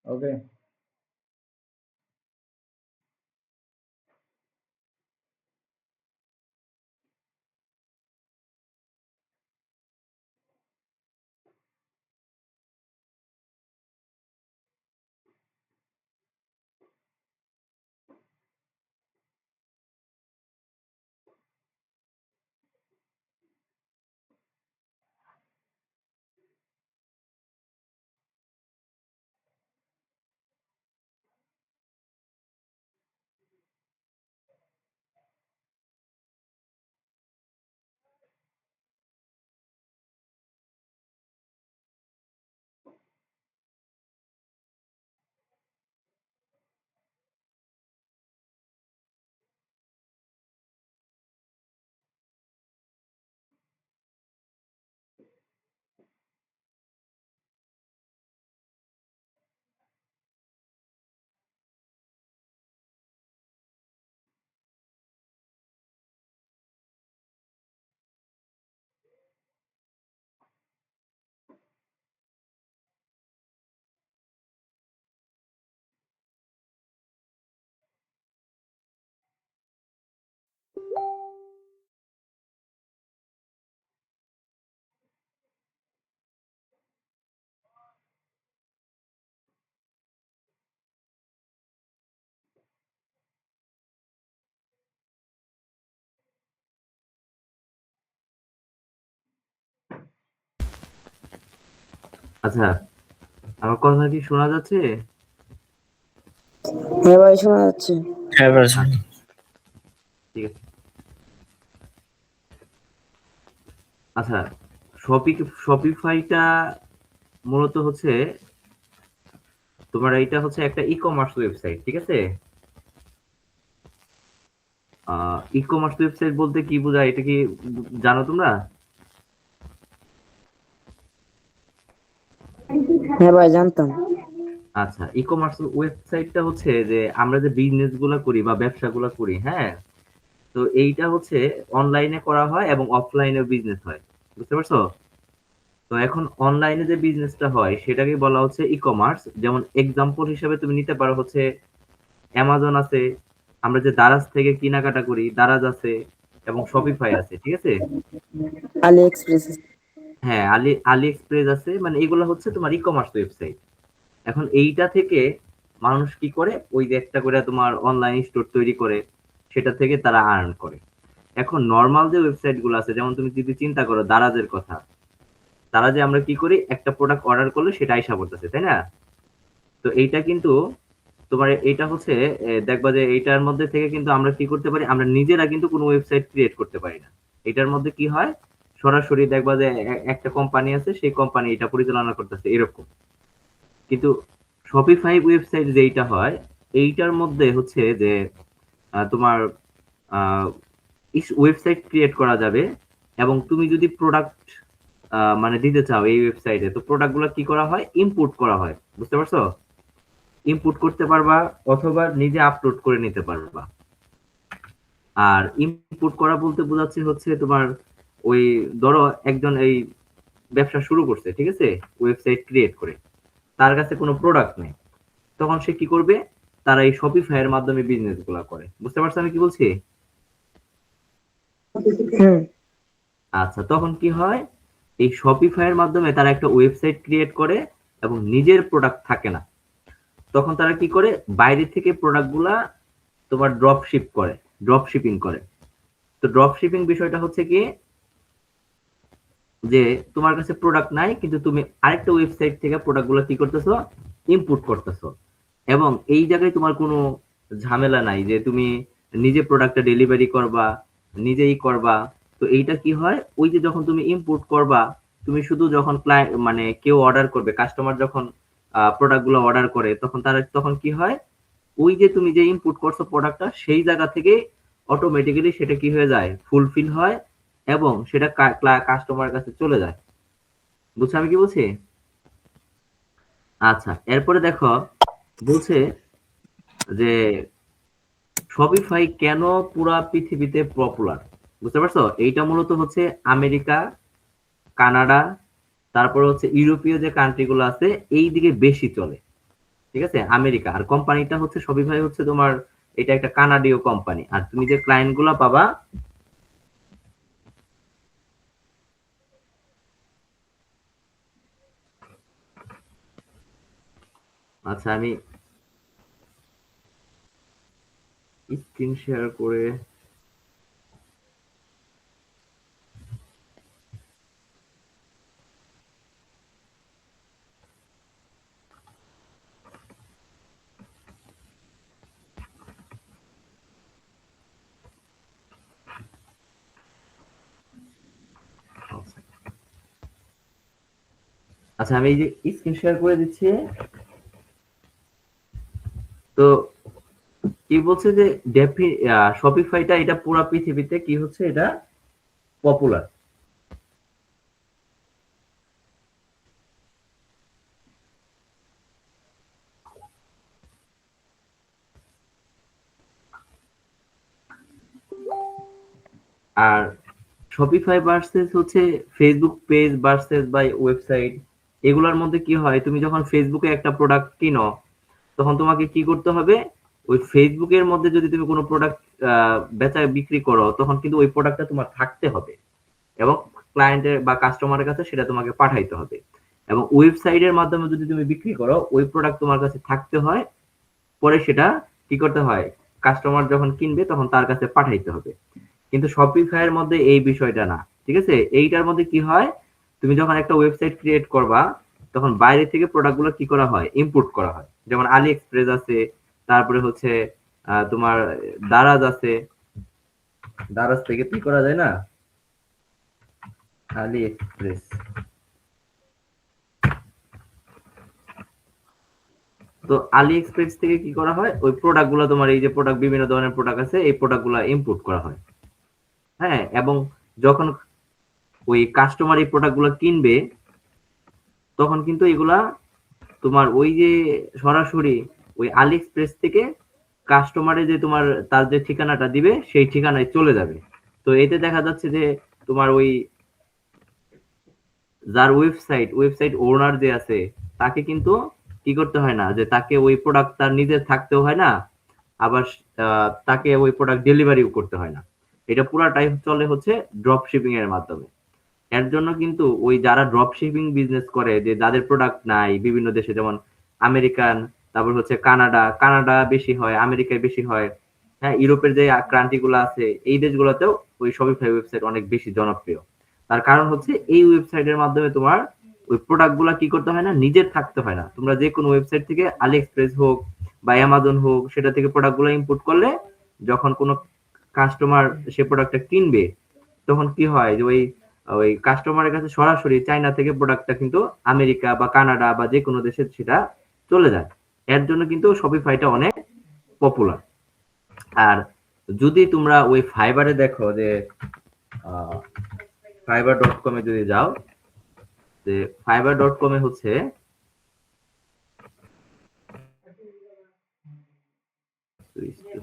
ওকে। আচ্ছা, আমার কথা কি শোনা যাচ্ছে? হ্যাঁ ভাই, শোনা যাচ্ছে। হ্যাঁ ভাই শুনি। ঠিক আছে। আচ্ছা, শপিফাইটা মূলত হচ্ছে তোমার এইটা হচ্ছে একটা ই-কমার্স ওয়েবসাইট, ঠিক আছে? ই-কমার্স ওয়েবসাইট বলতে কি বোঝায় এটা কি জানো তোমরা? হ্যাঁ ভাই, জানতাম। আচ্ছা, ই-কমার্স ওয়েবসাইটটা হচ্ছে যে আমরা যে বিজনেস গুলা করি বা ব্যবসাগুলা করি, হ্যাঁ? তো এইটা হচ্ছে অনলাইনে করা হয় এবং অফলাইনেও বিজনেস হয়। বুঝতে পারছো? তো এখন অনলাইনে যে বিজনেসটা হয় সেটাকে বলা হচ্ছে ই-কমার্স। যেমন এক্সাম্পল হিসেবে তুমি নিতে পারো হচ্ছে অ্যামাজন আছে, আমরা যে দারাজ থেকে কেনাকাটা করি দারাজ আছে এবং শপিফাই আছে, ঠিক আছে? আলি এক্সপ্রেস। হ্যাঁ, আলি এক্সপ্রেস আছে, মানে এগুলো হচ্ছে তোমার ই-কমার্স ওয়েবসাইট। এখন এইটা থেকে মানুষ কি করে, ওই যে একটা করে তোমার অনলাইন স্টোর তৈরি করে সেটা থেকে তারা আর্ন করে। এখন নর্মাল যে ওয়েবসাইট গুলো আছে, যেমন তুমি যদি চিন্তা করো দারাজের কথা, তারা যে আমরা কি করি একটা প্রোডাক্ট অর্ডার করলে সেটা আইসা পড়তেছে, তাই না? তো এইটা কিন্তু তোমার এটা হচ্ছে দেখবা যে এইটার মধ্যে থেকে কিন্তু আমরা কি করতে পারি, আমরা নিজেরা কিন্তু কোনো ওয়েবসাইট ক্রিয়েট করতে পারি না। এটার মধ্যে কি হয়, সরাসরি দেখবা যে একটা কোম্পানি আছে, সেই কোম্পানি এটা পরিচালনা করতেছে এরকম। কিন্তু শপিফাই ওয়েবসাইট যেইটা হয়, এইটার মধ্যে হচ্ছে যে তোমার ওয়েবসাইট ক্রিয়েট করা যাবে এবং তুমি যদি প্রোডাক্ট মানে দিতে চাও এই ওয়েবসাইটে, তো প্রোডাক্ট গুলো কি করা হয়, ইম্পোর্ট করা হয়। বুঝতে পারছো? ইনপুট করতে পারবা অথবা নিজে আপলোড করে নিতে পারবা। আর ইনপুট করা বলতে বোঝাচ্ছে হচ্ছে তোমার ওই ধরো একজন এই ব্যবসা শুরু করছে, ঠিক আছে, ওয়েবসাইট ক্রিয়েট করে, তার কাছে কোনো প্রোডাক্ট নেই, তখন সে কি করবে, তারা এই শপিফাই এর মাধ্যমে বিজনেস গুলা করে। বুঝতে পারছো আমি কি বলছি? হুম। আচ্ছা, তখন কি হয়, এই শপিফাই এর মাধ্যমে তারা একটা ওয়েবসাইট ক্রিয়েট করে এবং নিজের প্রোডাক্ট থাকে না, তখন তারা কি করে, বাইরে থেকে প্রোডাক্ট গুলা তোমার ড্রপ শিপিং করে। তো ড্রপ শিপিং বিষয়টা হচ্ছে কি, যে তোমার কাছে প্রোডাক্ট নাই কিন্তু তুমি আরেকটা ওয়েবসাইট থেকে প্রোডাক্ট গুলো কি করতেছো, ইনপুট করতেছো, এবং এই জায়গায় তোমার কোনো ঝামেলা নাই যে তুমি নিজে প্রোডাক্টটা ডেলিভারি করবা, নিজেই করবা। তো এইটা কি হয়, ওই যে যখন তুমি ইম্পোর্ট করবা, তুমি শুধু যখন ক্লায়েন্ট মানে কেউ অর্ডার করবে, কাস্টমার যখন প্রোডাক্ট গুলো অর্ডার করে, তখন তারা তখন কি হয়, ওই যে তুমি যে ইনপুট করছো প্রোডাক্টটা, সেই জায়গা থেকে অটোমেটিক্যালি সেটা কি হয়ে যায়, ফুলফিল হয় এবং সেটা কাস্টমারের কাছে চলে যায়। বুঝছো আমি কি বলছি? আচ্ছা, এরপরে দেখো বলছে যে শপিফাই কেন পুরা পৃথিবীতে পপুলার। বুঝতে পারছো? এইটা মূলত হচ্ছে আমেরিকা, কানাডা, তারপর হচ্ছে ইউরোপীয় যে কান্ট্রি গুলো আছে এই দিকে বেশি চলে। ঠিক আছে, আমেরিকা। আর কোম্পানিটা হচ্ছে শপিফাই হচ্ছে তোমার, এটা একটা কানাডীয় কোম্পানি। আর তুমি যে ক্লায়েন্ট গুলা পাবা, আচ্ছা আমি স্ক্রিন শেয়ার করে, আচ্ছা আমি এই যে স্ক্রিন শেয়ার করে দিচ্ছি। তো কি বলছে যে শপিফাইটা এটা পুরো পৃথিবীতে কি হচ্ছে, এটা পপুলার। আর শপিফাই ভার্সেস হচ্ছে Facebook page versus buy website, এগুলোর মধ্যে কি হয়, তুমি যখন ফেসবুকে একটা প্রোডাক্ট কিনো, তখন তোমাকে কি করতে হবে, ওই ফেসবুকের মধ্যে যদি তুমি কোনো প্রোডাক্ট বেচা বিক্রি করো, তখন কিন্তু ওই প্রোডাক্টটা তোমার থাকতে হবে এবং ক্লায়েন্টের বা কাস্টমারের কাছে সেটা তোমাকে পাঠাইতে হবে। এবং ওয়েবসাইটের মাধ্যমে যদি তুমি বিক্রি করো, ওই প্রোডাক্ট তোমার কাছে থাকতে হয়, পরে সেটা কি করতে হয়, কাস্টমার যখন কিনবে তখন তার কাছে পাঠাইতে হবে। কিন্তু শপিফাই এর মধ্যে এই বিষয়টা না, ঠিক আছে। এইটার মধ্যে কি হয়, তুমি যখন একটা ওয়েবসাইট ক্রিয়েট করবা, তখন বাইরে থেকে প্রোডাক্টগুলো কি করা হয়, ইম্পোর্ট করা হয়। যেমন আলি এক্সপ্রেস আছে, তারপরে হচ্ছে তোমার দারাজ আছে, দারাজ থেকে কি করা যায় না, আলি এক্সপ্রেস। তো আলি এক্সপ্রেস থেকে কি করা হয়, ওই প্রোডাক্টগুলো তোমার, এই যে প্রোডাক্ট, বিভিন্ন ধরনের প্রোডাক্ট আছে, এই প্রোডাক্টগুলো ইম্পোর্ট করা হয়। হ্যাঁ, এবং যখন ওই কাস্টমার এই প্রোডাক্টগুলো কিনবে, তখন কিন্তু এগুলা তোমার ওই যে সরাসরি ওই আলি এক্সপ্রেস থেকে কাস্টমারে যে তোমার তার যে ঠিকানাটা দিবে, সেই ঠিকানায় চলে যাবে। তো এতে দেখা যাচ্ছে যে তোমার ওই যার ওয়েবসাইট ওনার যে আছে, তাকে কিন্তু কি করতে হয় না, যে তাকে ওই প্রোডাক্ট তার নিজের থাকতেও হয় না, আবার তাকে ওই প্রোডাক্ট ডেলিভারিও করতে হয় না। এটা পুরাটাই চলে হচ্ছে ড্রপ শিপিং এর মাধ্যমে। এর জন্য কিন্তু ওই যারা ড্রপ শিপিং বিজনেস করে, যে যাদের প্রোডাক্ট নাই বিভিন্ন দেশে, যেমন আমেরিকান, তারপর হচ্ছে কানাডা বেশি হয়, আমেরিকায় বেশি হয়, হ্যাঁ, ইউরোপের যে ক্রান্তি গুলো আছে, এই দেশগুলোতেও ওই শপিফাই ওয়েবসাইট অনেক বেশি জনপ্রিয়। তার কারণ হচ্ছে এই ওয়েবসাইটের মাধ্যমে তোমার ওই প্রোডাক্ট গুলা কি করতে হয় না, নিজের থাকতে হয় না। তোমরা যে কোনো ওয়েবসাইট থেকে, আলি এক্সপ্রেস হোক বা অ্যামাজন হোক, সেটা থেকে প্রোডাক্ট গুলো ইম্পোর্ট করলে, যখন কোনো কাস্টমার সে প্রোডাক্টটা কিনবে, তখন কি হয় যে ওই ওই কাস্টমারের কাছে সরাসরি চায়না থেকে প্রোডাক্টটা কিন্তু আমেরিকা বা কানাডা বা যে কোনো দেশে সেটা চলে যায়। এর জন্য কিন্তু শপিফাইটা অনেক পপুলার। আর যদি তোমরা ওই ফাইবারে দেখো, যে fiverr.com এ যদি যাও, যে fiverr.com এ হচ্ছে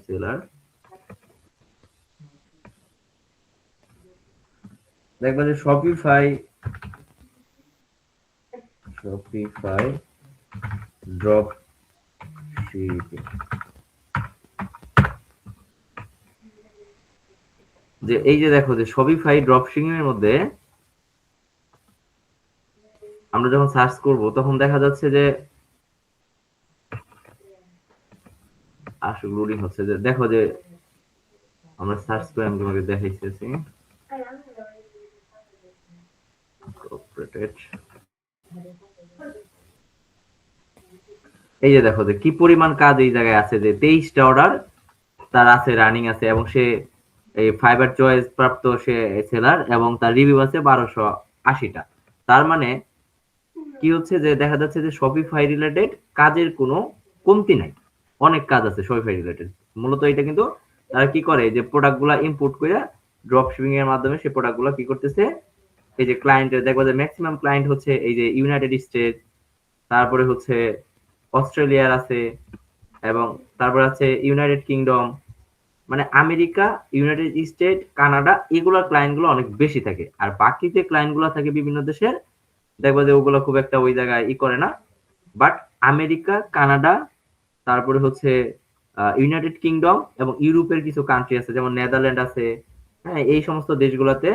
সেলার, দেখবা যে শপিফাই ড্রপ শিপিং, যে এই যে দেখো যে শপিফাই ড্রপ শিপিং এর মধ্যে আমরা যখন সার্চ করব, তখন দেখা যাচ্ছে যে আসলে লোডিং হচ্ছে, যে দেখো যে আমরা সার্চ করে আমি তোমাকে দেখাইতেছি। এই যে দেখো যে কি পরিমাণ কাজ এই জায়গায় আছে, যে 23টা অর্ডার তার আছে, রানিং আছে, এবং সে এই ফাইবার চয়েস প্রাপ্ত সে সেলার, এবং তার রিভিউ আছে 1280টা। তার মানে কি হচ্ছে, যে দেখা যাচ্ছে যে শপিফাই রিলেটেড কাজের কোনো কমতি নাই, অনেক কাজ আছে শপিফাই রিলেটেড। মূলত এটা কিন্তু তারা কি করে, যে প্রোডাক্ট গুলা ইম্পোর্ট করে ড্রপ শিপিং এর মাধ্যমে সে প্রোডাক্ট গুলা কি করতেছে, এই যে ক্লায়েন্টের, দেখবো যে ম্যাক্সিমাম ক্লায়েন্ট হচ্ছে এই যে ইউনাইটেড স্টেট, তারপরে হচ্ছে অস্ট্রেলিয়ার আছে, এবং তারপর আছে ইউনাইটেড কিংডম, মানে আমেরিকা, ইউনাইটেড স্টেট, কানাডা, এগুলোর ক্লায়েন্ট গুলো অনেক বেশি থাকে। আর বাকি যে ক্লায়েন্ট গুলো থাকে বিভিন্ন দেশের, দেখবো যে ওগুলো খুব একটা ওই জায়গায় ই করে না। বাট আমেরিকা, কানাডা, তারপরে হচ্ছে ইউনাইটেড কিংডম এবং ইউরোপের কিছু কান্ট্রি আছে, যেমন নেদারল্যান্ড আছে। হ্যাঁ, এই সমস্ত দেশগুলোতে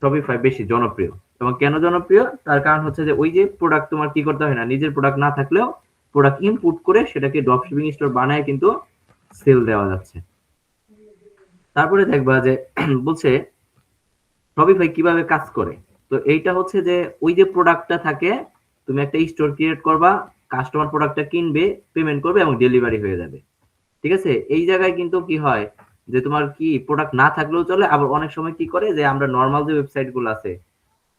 শপিফাই বেশি জনপ্রিয়। এবং কেন জনপ্রিয়, তার কারণ হচ্ছে যে ওই যে প্রোডাক্ট তোমার কি করতে হয় না, নিজের প্রোডাক্ট না থাকলেও প্রোডাক্ট ইনপুট করে সেটাকে ড্রপ শিপিং স্টোর বানায় কিন্তু সেল দেওয়া যাচ্ছে। তারপরে দেখবা যে বলছে শপিফাই কিভাবে কাজ করে। তো এইটা হচ্ছে যে ওই যে প্রোডাক্টটা থাকে, তুমি একটা স্টোর ক্রিয়েট করবা, কাস্টমার প্রোডাক্টটা কিনবে, পেমেন্ট করবে এবং ডেলিভারি হয়ে যাবে। ঠিক আছে, এই জায়গায় কিন্তু কি হয় যে তোমার কি প্রোডাক্ট না থাকলেও চলে। আবার অনেক সময় কি করে যে আমরা নর্মাল যে ওয়েবসাইট গুলো আছে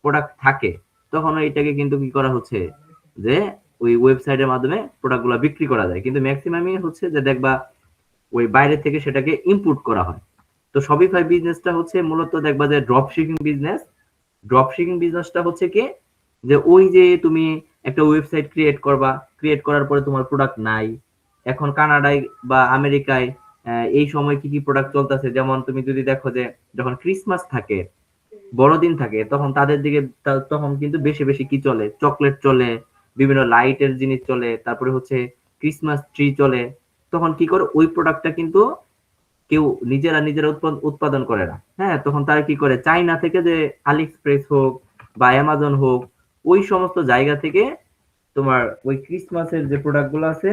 প্রোডাক্ট থাকে, তখন এইটাকে কিন্তু কি করা হচ্ছে যে ওই ওয়েবসাইটের মাধ্যমে প্রোডাক্ট গুলা বিক্রি করা যায়, কিন্তু ম্যাক্সিমামই হচ্ছে যে দেখবা ওই বাইরে থেকে সেটাকে ইম্পোর্ট করা হয়। তো শপিফাই বিজনেসটা হচ্ছে মূলত দেখবা যে drop shipping business. Drop shipping বিজনেসটা হচ্ছে কি, যে ওই যে তুমি একটা ওয়েবসাইট ক্রিয়েট করবা, ক্রিয়েট করার পরে তোমার প্রোডাক্ট নাই। এখন কানাডায় বা আমেরিকায় এই সময় কি কি প্রোডাক্ট চলতেছে, যেমন তুমি যদি দেখো যে যখন ক্রিসমাস থাকে, বড়দিন থাকে, তখন তাদের দিকে তখন কিন্তু বেশি বেশি কি চলে, চকলেট চলে, বিভিন্ন লাইটের জিনিস চলে, তারপরে হচ্ছে ক্রিসমাস ট্রি চলে। তখন কি করে ওই প্রোডাক্টটা কিন্তু কেউ নিজেরা উৎপাদন করে না। হ্যাঁ, তখন তারা কি করে, চাইনা থেকে যে আলি এক্সপ্রেস হোক বা অ্যামাজন হোক, ওই সমস্ত জায়গা থেকে তোমার ওই ক্রিসমাসের যে প্রোডাক্ট গুলো আছে,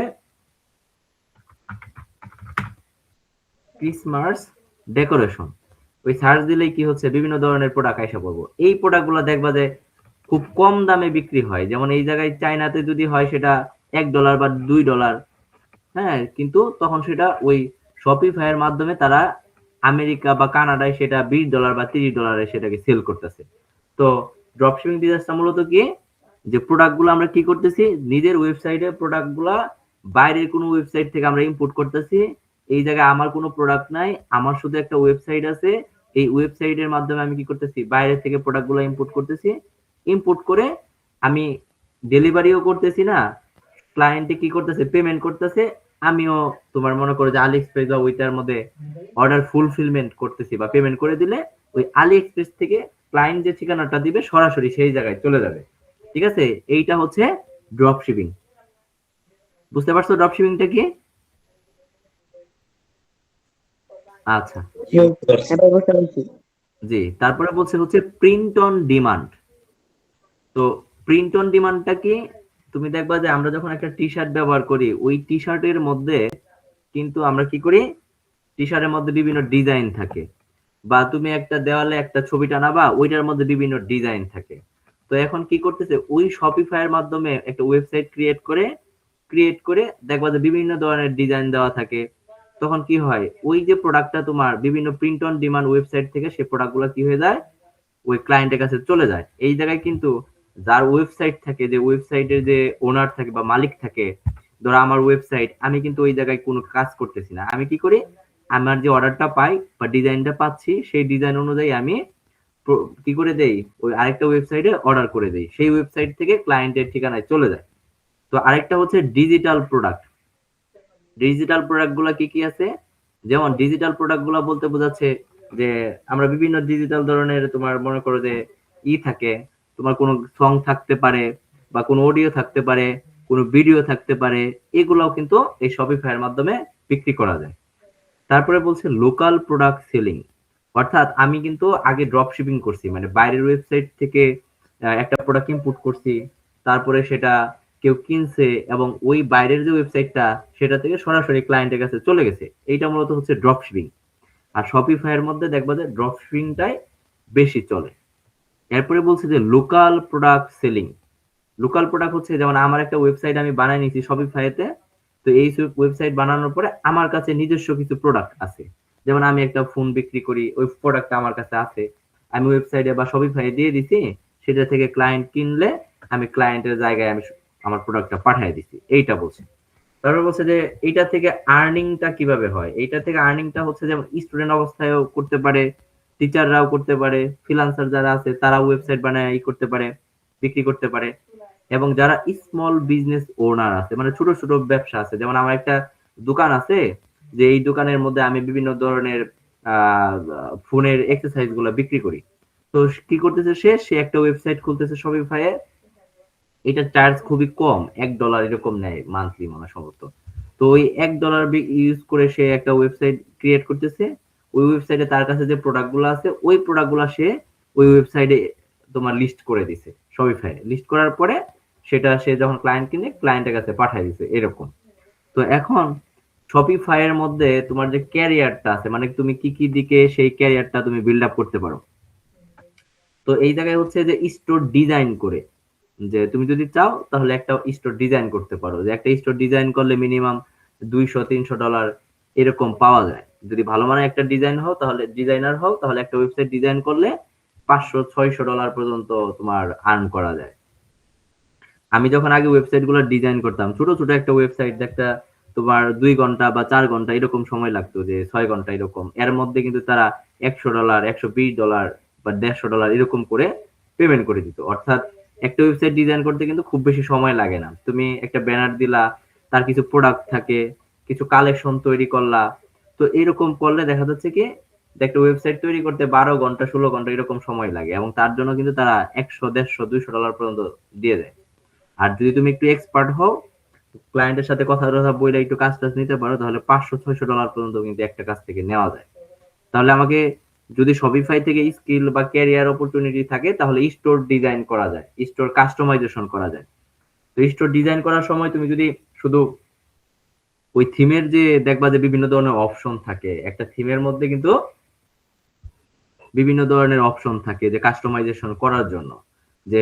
ক্রিসমাস ডেকোরেশন, ওই সার্চ দিলেই কি হচ্ছে বিভিন্ন ধরনের প্রোডাক্ট আইসা পড়বো। এই প্রোডাক্ট গুলো দেখবা যে খুব কম দামে বিক্রি হয়। যেমন এই জায়গায় চাইনাতে যদি হয় সেটা $1 বা $2, হ্যাঁ, কিন্তু তখন সেটা ওই শপিফাই এর মাধ্যমে তারা আমেরিকা বা কানাডায় সেটা $20 বা $30 সেটাকে সেল করতেছে। তো ড্রপশিপিং বিজনেসটা মূলত কি, যে প্রোডাক্ট গুলো আমরা কি করতেছি, নিজের ওয়েবসাইটে প্রোডাক্ট গুলা বাইরের কোনো ওয়েবসাইট থেকে আমরা ইম্পোর্ট করতেছি। এই জায়গায় আমার কোনো প্রোডাক্ট নাই, আমার শুধু একটা ওয়েবসাইট আছে। এই ওয়েবসাইটের মাধ্যমে আমি কি করতেছি, বাইরে থেকে প্রোডাক্ট গুলো ইম্পোর্ট করতেছি। ইম্পোর্ট করে আমি ডেলিভারিও করতেছি না, ক্লায়েন্টে কি করতেছে, পেমেন্ট করতেছে। আমিও তোমার মনে করো যে আলি এক্সপ্রেস বা ওইটার মধ্যে অর্ডার ফুলফিলমেন্ট করতেছি বা পেমেন্ট করে দিলে ওই আলি এক্সপ্রেস থেকে ক্লায়েন্ট যে ঠিকানাটা দিবে সরাসরি সেই জায়গায় চলে যাবে। ঠিক আছে, এইটা হচ্ছে ড্রপ শিপিং। বুঝতে পারছো ড্রপ শিপিংটা কি? আচ্ছা, হ্যাঁ হ্যাঁ ভাই, বুঝতে পারছি। জি। তারপরে বলছে হচ্ছে প্রিন্ট অন ডিমান্ড। তো প্রিন্ট অন ডিমান্ডটা কি, তুমি দেখবা যে আমরা যখন একটা টি শার্ট ব্যবহার করি, ওই টি শার্টের মধ্যে কিন্তু আমরা কি করি, টি শার্টের মধ্যে বিভিন্ন ডিজাইন থাকে। বা তুমি একটা দেওয়ালে একটা ছবি টানাবা, ওইটার মধ্যে বিভিন্ন ডিজাইন থাকে। তো এখন কি করতেছে, ওই শপিফাই এর মাধ্যমে একটা ওয়েবসাইট ক্রিয়েট করে দেখবা যে বিভিন্ন ধরনের ডিজাইন দেওয়া থাকে। তখন কি হয়, ওই যে প্রোডাক্টটা তোমার বিভিন্ন প্রিন্ট অন ডিমান্ড ওয়েবসাইট থেকে সেই প্রোডাক্টগুলো কি হয়ে যায়, ওই ক্লায়েন্টের কাছে চলে যায়। এই জায়গায় কিন্তু যার ওয়েবসাইট থাকে, যে ওয়েবসাইটের যে ওনার থাকে বা মালিক থাকে, ধরো আমার ওয়েবসাইট, আমি কিন্তু ওই জায়গায় কোনো কাজ করতেছি না। আমি কি করি, আমার যে অর্ডারটা পাই বা ডিজাইনটা পাচ্ছি, সেই ডিজাইন অনুযায়ী আমি কি করে দেই, ওই আরেকটা ওয়েবসাইটে অর্ডার করে দেই, সেই ওয়েবসাইট থেকে ক্লায়েন্টের ঠিকানায় চলে যায়। তো আরেকটা হচ্ছে ডিজিটাল প্রোডাক্ট। ডিজিটাল প্রোডাক্ট গুলা কি কি আছে, যেমন ডিজিটাল প্রোডাক্ট গুলা বলতে বোঝাচ্ছে যে আমরা বিভিন্ন ডিজিটাল ধরনের তোমার মনে করো যে থাকে, তোমার কোনো সং থাকতে পারে বা কোনো অডিও থাকতে পারে, কোনো ভিডিও থাকতে পারে, এগুলাও কিন্তু এই শপিফাই এর মাধ্যমে বিক্রি করা যায়। তারপরে বলছে লোকাল প্রোডাক্ট সেলিং। অর্থাৎ আমি কিন্তু আগে ড্রপ শিপিং করছি, মানে বাইরের ওয়েবসাইট থেকে একটা প্রোডাক্ট ইম্পোর্ট করছি, তারপরে সেটা কেউ কিনছে এবং ওই বাইরের যে ওয়েবসাইটটা সেটা থেকে সরাসরি ক্লায়েন্টের কাছে চলে গেছে। এইটা মূলত হচ্ছে ড্রপ শিপিং। আর শপিফাই এর মধ্যে দেখবা যে ড্রপ শিপিংটাই বেশি চলে। এরপরে বলছে যে local product selling. Local product হচ্ছে যেমন আমার একটা ওয়েবসাইট আমি বানাই নিছি শপিফাইতে। তো এই ওয়েবসাইট বানানোর পরে আমার কাছে নিজস্ব কিছু প্রোডাক্ট আছে। যেমন আমি একটা ফোন বিক্রি করি, ওই প্রোডাক্টটা আমার কাছে আছে, আমি ওয়েবসাইটে বা শপিফাই দিয়ে দিছি, সেটা থেকে ক্লায়েন্ট কিনলে আমি ক্লায়েন্টের জায়গায় আমি আমার প্রোডাক্টটা পাঠিয়ে দিছি, এইটা বলছে। তারপর বলছে যে এইটা থেকে আর্নিংটা কিভাবে হয়। এইটা থেকে আর্নিংটা হচ্ছে যেমন স্টুডেন্ট অবস্থায়ও করতে পারে, টিচাররাও করতে পারে, ফ্রিল্যান্সার যারা আছে তারা ওয়েবসাইট বানায় করতে পারে, বিক্রি করতে পারে। এবং যারা স্মল বিজনেস ওনার আছে, মানে ছোট ছোট ব্যবসা আছে, যেমন আমার একটা দোকান আছে, যে এই দোকানের মধ্যে আমি বিভিন্ন ধরনের ফোনের এক্সারসাইজ গুলো বিক্রি করি। তো কি করতেছে, সে একটা ওয়েবসাইট খুলতেছে শপিফাই, এটা চার্জ খুবই কম, $1 এরকম নেয় মান্থলি মনে হয় সম্ভবত। তো ওই $1 ইউজ করে সে একটা ওয়েবসাইট ক্রিয়েট করতেছে। ওই ওয়েবসাইটে তার কাছে যে প্রোডাক্ট গুলো আছে ওই প্রোডাক্ট গুলা সে ওই ওয়েবসাইটে তোমার লিস্ট করে দিছে, শপিফাই লিস্ট করার পরে সেটা সে যখন ক্লায়েন্ট কিনে ক্লায়েন্টের কাছে পাঠিয়ে দিছে এরকম। তো এখন শপিফাই এর মধ্যে তোমার যে ক্যারিয়ারটা আছে, মানে তুমি কি কি দিকে সেই ক্যারিয়ারটা তুমি বিল্ড আপ করতে পারো। তো এই জায়গায় হচ্ছে যে স্টোর ডিজাইন করে, যে তুমি যদি চাও তাহলে একটা স্টোর ডিজাইন করতে পারো, যে একটা স্টোর ডিজাইন করলে মিনিমাম $200-300 এরকম পাওয়া যায়। যদি ভালো মানের একটা ডিজাইন হও তাহলে ডিজাইনার হও তাহলে একটা ওয়েবসাইট ডিজাইন করলে $500-600 পর্যন্ত তোমার আর্ন করা যায়। আমি যখন আগে ওয়েবসাইট গুলো ডিজাইন করতাম, ছোট ছোট একটা ওয়েবসাইট একটা তোমার 2 ঘন্টা বা 4 ঘন্টা এরকম সময় লাগতো, যে 6 ঘন্টা এরকম, এর মধ্যে কিন্তু তারা $100, $120 বা $150 এরকম করে পেমেন্ট করে দিত। অর্থাৎ একটা ওয়েবসাইট ডিজাইন করতে কিন্তু খুব বেশি সময় লাগে না। তুমি একটা ব্যানার দিলা, তার কিছু প্রোডাক্ট থাকে, কিছু কালেকশন তৈরি করলা, তো এরকম করলে দেখা যাচ্ছে কি একটা ওয়েবসাইট তৈরি করতে 12 ঘন্টা 16 ঘন্টা এরকম সময় লাগে, এবং তার জন্য কিন্তু তারা 100, 150, $200 পর্যন্ত দিয়ে দেয়। আর যদি তুমি একটু এক্সপার্ট হও, ক্লায়েন্টের সাথে কথা কথা বলে একটু কাজ টাজ নিতে পারো, তাহলে $500-600 পর্যন্ত কিন্তু একটা কাজ থেকে নেওয়া যায়। তাহলে আমাকে যদি শপিফাই থেকে স্কিল বা ক্যারিয়ার অপরচুনিটি থাকে তাহলে স্টোর ডিজাইন করা যায়, স্টোর কাস্টমাইজেশন করা যায়। তো স্টোর ডিজাইন করার সময় তুমি যদি শুধু ওই থিমের যে দেখবা যে বিভিন্ন ধরনের অপশন থাকে, একটা থিমের মধ্যে কিন্তু বিভিন্ন ধরনের অপশন থাকে যে কাস্টমাইজেশন করার জন্য, যে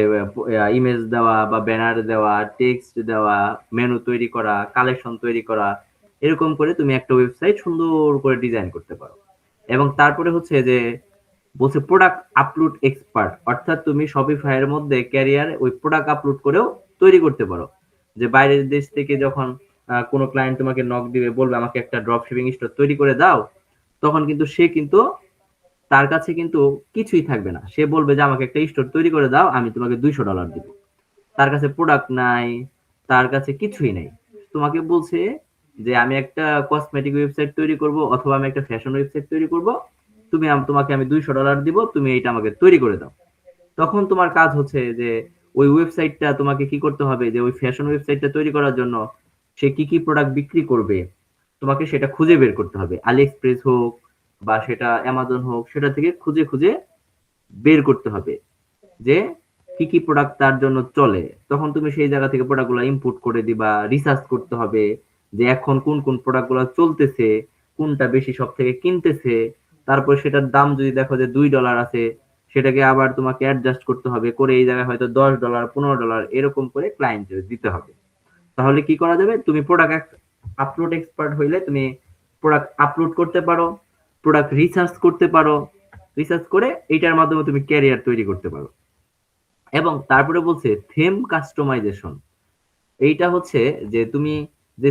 ইমেজ দেওয়া বা ব্যানার দেওয়া, টেক্সট দেওয়া, মেনু তৈরি করা, কালেকশন তৈরি করা, এরকম করে তুমি একটা ওয়েবসাইট সুন্দর করে ডিজাইন করতে পারো। এবং তারপরে হচ্ছে যে বলছে প্রোডাক্ট আপলোড এক্সপার্ট, অর্থাৎ তুমি শপিফাই এর মধ্যে ক্যারিয়ার ওই প্রোডাক্ট আপলোড করেও তৈরি করতে পারো। যে বাইরের দেশ থেকে যখন কোনো ক্লায়েন্ট তোমাকে নক দিবে, বলবে আমাকে একটা ড্রপ শিপিং স্টোর তৈরি করে দাও, তখন কিন্তু সে কিন্তু তার কাছে কিন্তু কিছুই থাকবে না, সে বলবে যে আমাকে একটা স্টোর তৈরি করে দাও, আমি তোমাকে $200 দিব। তার কাছে প্রোডাক্ট নাই, তার কাছে কিছুই নাই। তোমাকে বলছে যে আমি একটা কসমেটিক ওয়েবসাইট তৈরি করব অথবা আমি একটা ফ্যাশন ওয়েবসাইট তৈরি করব, তোমাকে আমি $200 দিব, তুমি এটা আমাকে তৈরি করে দাও। তখন তোমার কাজ হচ্ছে যে ওই ওয়েবসাইটটা তোমাকে কি করতে হবে, যে ওই ফ্যাশন ওয়েবসাইটটা তৈরি করার জন্য সে কি কি প্রোডাক্ট বিক্রি করবে তোমাকে সেটা খুঁজে বের করতে হবে। আলি এক্সপ্রেস হোক বা সেটা অ্যামাজন হোক, সেটা থেকে খুঁজে খুঁজে বের করতে হবে যে কি কি প্রোডাক্ট তার জন্য চলে। তখন তুমি সেই জায়গা থেকে প্রোডাক্ট গুলো ইম্পোর্ট করে দিবা, রিসার্চ করতে হবে যে এখন কোন কোন প্রোডাক্ট গুলো চলতেছে, কোনটা বেশি সব থেকে কিনতেছে। তারপর সেটার দাম যদি দেখো যে $2 আছে, সেটাকে আবার তোমাকে অ্যাডজাস্ট করতে হবে, করে এই জায়গায় হয়তো $10, $15 এরকম করে ক্লায়েন্টের দিতে হবে। তাহলে কি করা যাবে, তুমি প্রোডাক্ট আপলোড এক্সপার্ট হইলে তুমি প্রোডাক্ট আপলোড করতে পারো, প্রোডাক্ট রিসার্চ করতে পারো, রিসার্চ করে এইটার মাধ্যমে তুমি ক্যারিয়ার তৈরি করতে পারো। এবং তারপরে বলছে থিম কাস্টমাইজেশন। এইটা হচ্ছে যে তুমি যে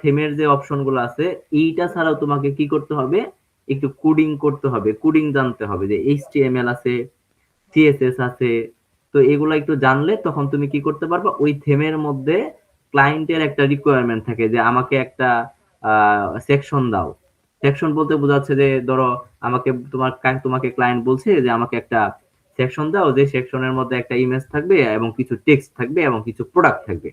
থিমের যে অপশন গুলো আছে, এইটা ছাড়াও তোমাকে কি করতে হবে, একটু কোডিং করতে হবে, কোডিং জানতে হবে, যে HTML আছে, CSS আছে। তো এগুলো একটু জানলে তখন তুমি কি করতে পারবা, ওই থিমের মধ্যে ক্লায়েন্টের একটা রিকোয়ারমেন্ট থাকে যে আমাকে একটা সেকশন দাও। সেকশন বলতে বোঝাচ্ছে যে ধরো তোমাকে ক্লায়েন্ট বলছে যে আমাকে একটা সেকশন দাও, যে সেকশনের মধ্যে একটা ইমেজ থাকবে এবং কিছু টেক্সট থাকবে এবং কিছু প্রোডাক্ট থাকবে।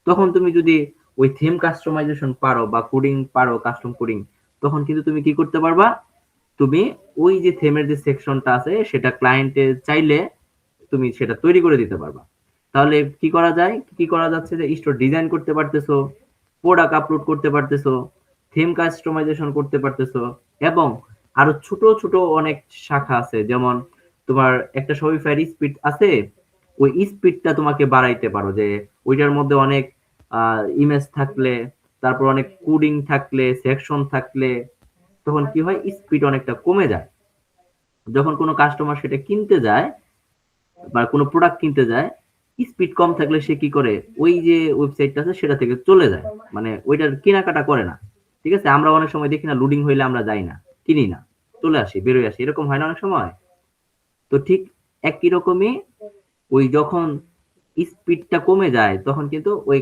তখন তুমি যদি ওই থিম কাস্টমাইজেশন পারো বা কোডিং পারো, কাস্টম কোডিং, তখন কিন্তু তুমি কি করতে পারবা, তুমি ওই যে থিমের যে সেকশনটা আছে সেটা ক্লায়েন্টে চাইলে তুমি সেটা তৈরি করে দিতে পারবা। তাহলে কি করা যায়, কি করা যাচ্ছে, যে স্টোর ডিজাইন করতে পারতেছো, প্রোডাক্ট আপলোড করতে পারতেছো, থিম কাস্টমাইজেশন করতে পারতেছো, এবং আরো ছোট ছোট অনেক শাখা আছে। যেমন তোমার একটা শপিফাই স্পিড আছে, ওই স্পিডটা তোমাকে বাড়াইতে পারো, যে ওইটার মধ্যে অনেক ইমেজ থাকলে, তারপর অনেক কোডিং থাকলে, সেকশন থাকলে, তখন কি হয়, স্পিড অনেকটা কমে যায়। যখন কোনো কাস্টমার সেটা কিনতে যায় বা কোনো প্রোডাক্ট কিনতে যায়, স্পিড কম থাকলে সে কি করে, ওই যে ওয়েবসাইটটা আছে সেটা থেকে চলে যায়, মানে ওইটার কেনাকাটা করে না। ঠিক আছে, আমরা অনেক সময় দেখি না, লোডিং হইলে আমরা যাই না, কিনি না, চলে আসি, বেরোয় আসি, এরকম হয় না অনেক সময়। তো ঠিক একই রকমই ওই যখন স্পিডটা কমে যায় তখন কিন্তু ওই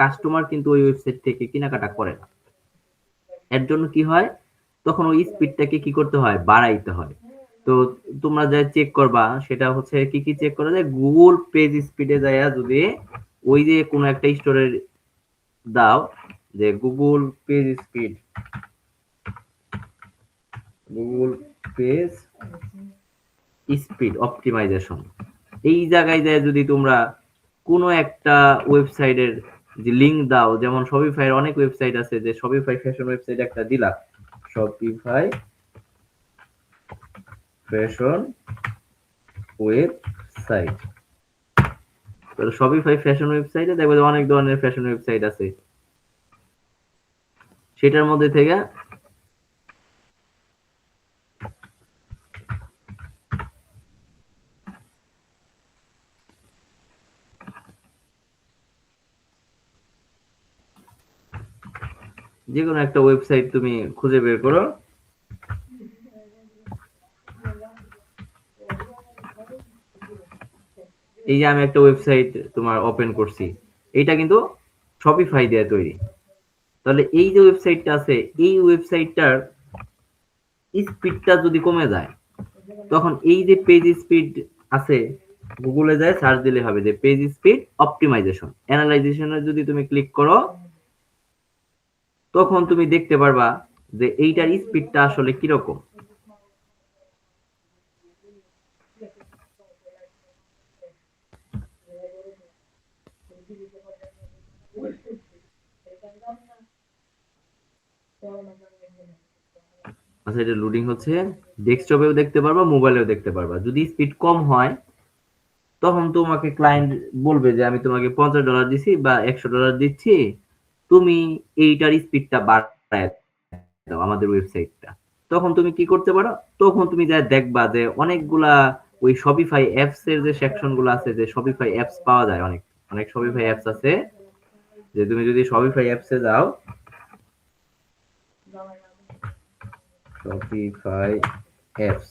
কাস্টমার কিন্তু ওই ওয়েবসাইট থেকে কেনাকাটা করে না। এর জন্য কি হয়, তখন ওই স্পিডটাকে কি করতে হয়, বাড়াইতে হয়। তো তোমরা যা চেক করবা সেটা হচ্ছে কি কি চেক করা যায়, গুগল পেজ স্পিডে যায় যদি ওই যে কোনো একটা স্টোরের দাও যে Google page speed, Google page speed optimisation, এই জায়গায় যায় যদি তোমরা কোনো একটা ওয়েবসাইটের যে লিংক দাও, যেমন শপিফাইয়ের অনেক ওয়েবসাইট আছে, যে শপিফাই ফ্যাশন ওয়েবসাইট একটা দিলা, শপিফাই ফ্যাশন ওয়েবসাইট, তাহলে শপিফাই ফ্যাশন ওয়েবসাইটে দেখবে যে অনেক ধরনের ফ্যাশন ওয়েবসাইট আছে, সেটার মধ্যে থেকে যে কোনো একটা ওয়েবসাইট তুমি খুঁজে বের করো। এই যে আমি একটা ওয়েবসাইট তোমার ওপেন করছি, এটা কিন্তু শপিফাই দিয়ে তৈরি। তাহলে এই যে ওয়েবসাইটটা আছে, এই ওয়েবসাইটটার স্পিডটা যদি কমে যায়, তখন এই যে পেজ স্পিড আছে, গুগলে যায় সার্চ দিলে হবে যে পেজ স্পিড অপটিমাইজেশন অ্যানালাইজেশনে যদি তুমি ক্লিক করো, তখন তুমি দেখতে পারবা যে এইটার স্পিডটা আসলে কিরকম। আচ্ছা, এটা লোডিং হচ্ছে, ডেস্কটপেও দেখতে পারবা, মোবাইলেও দেখতে পারবা। যদি স্পিড কম হয়, তখন তোমাকে ক্লায়েন্ট বলবে যে আমি তোমাকে $50 দিছি বা $100 দিচ্ছি, তুমি এইটার স্পিডটা বাড়ায় দাও আমাদের ওয়েবসাইটটা। তখন তুমি কি করতে পারো, তখন তুমি যা দেখবা যে অনেকগুলা ওই শপিফাই অ্যাপস এর যে সেকশন গুলো আছে, যে শপিফাই অ্যাপস পাওয়া যায়, অনেক অনেক শপিফাই অ্যাপস আছে, যে তুমি যদি শপিফাই অ্যাপসে যাও, শপিফাই অ্যাপস,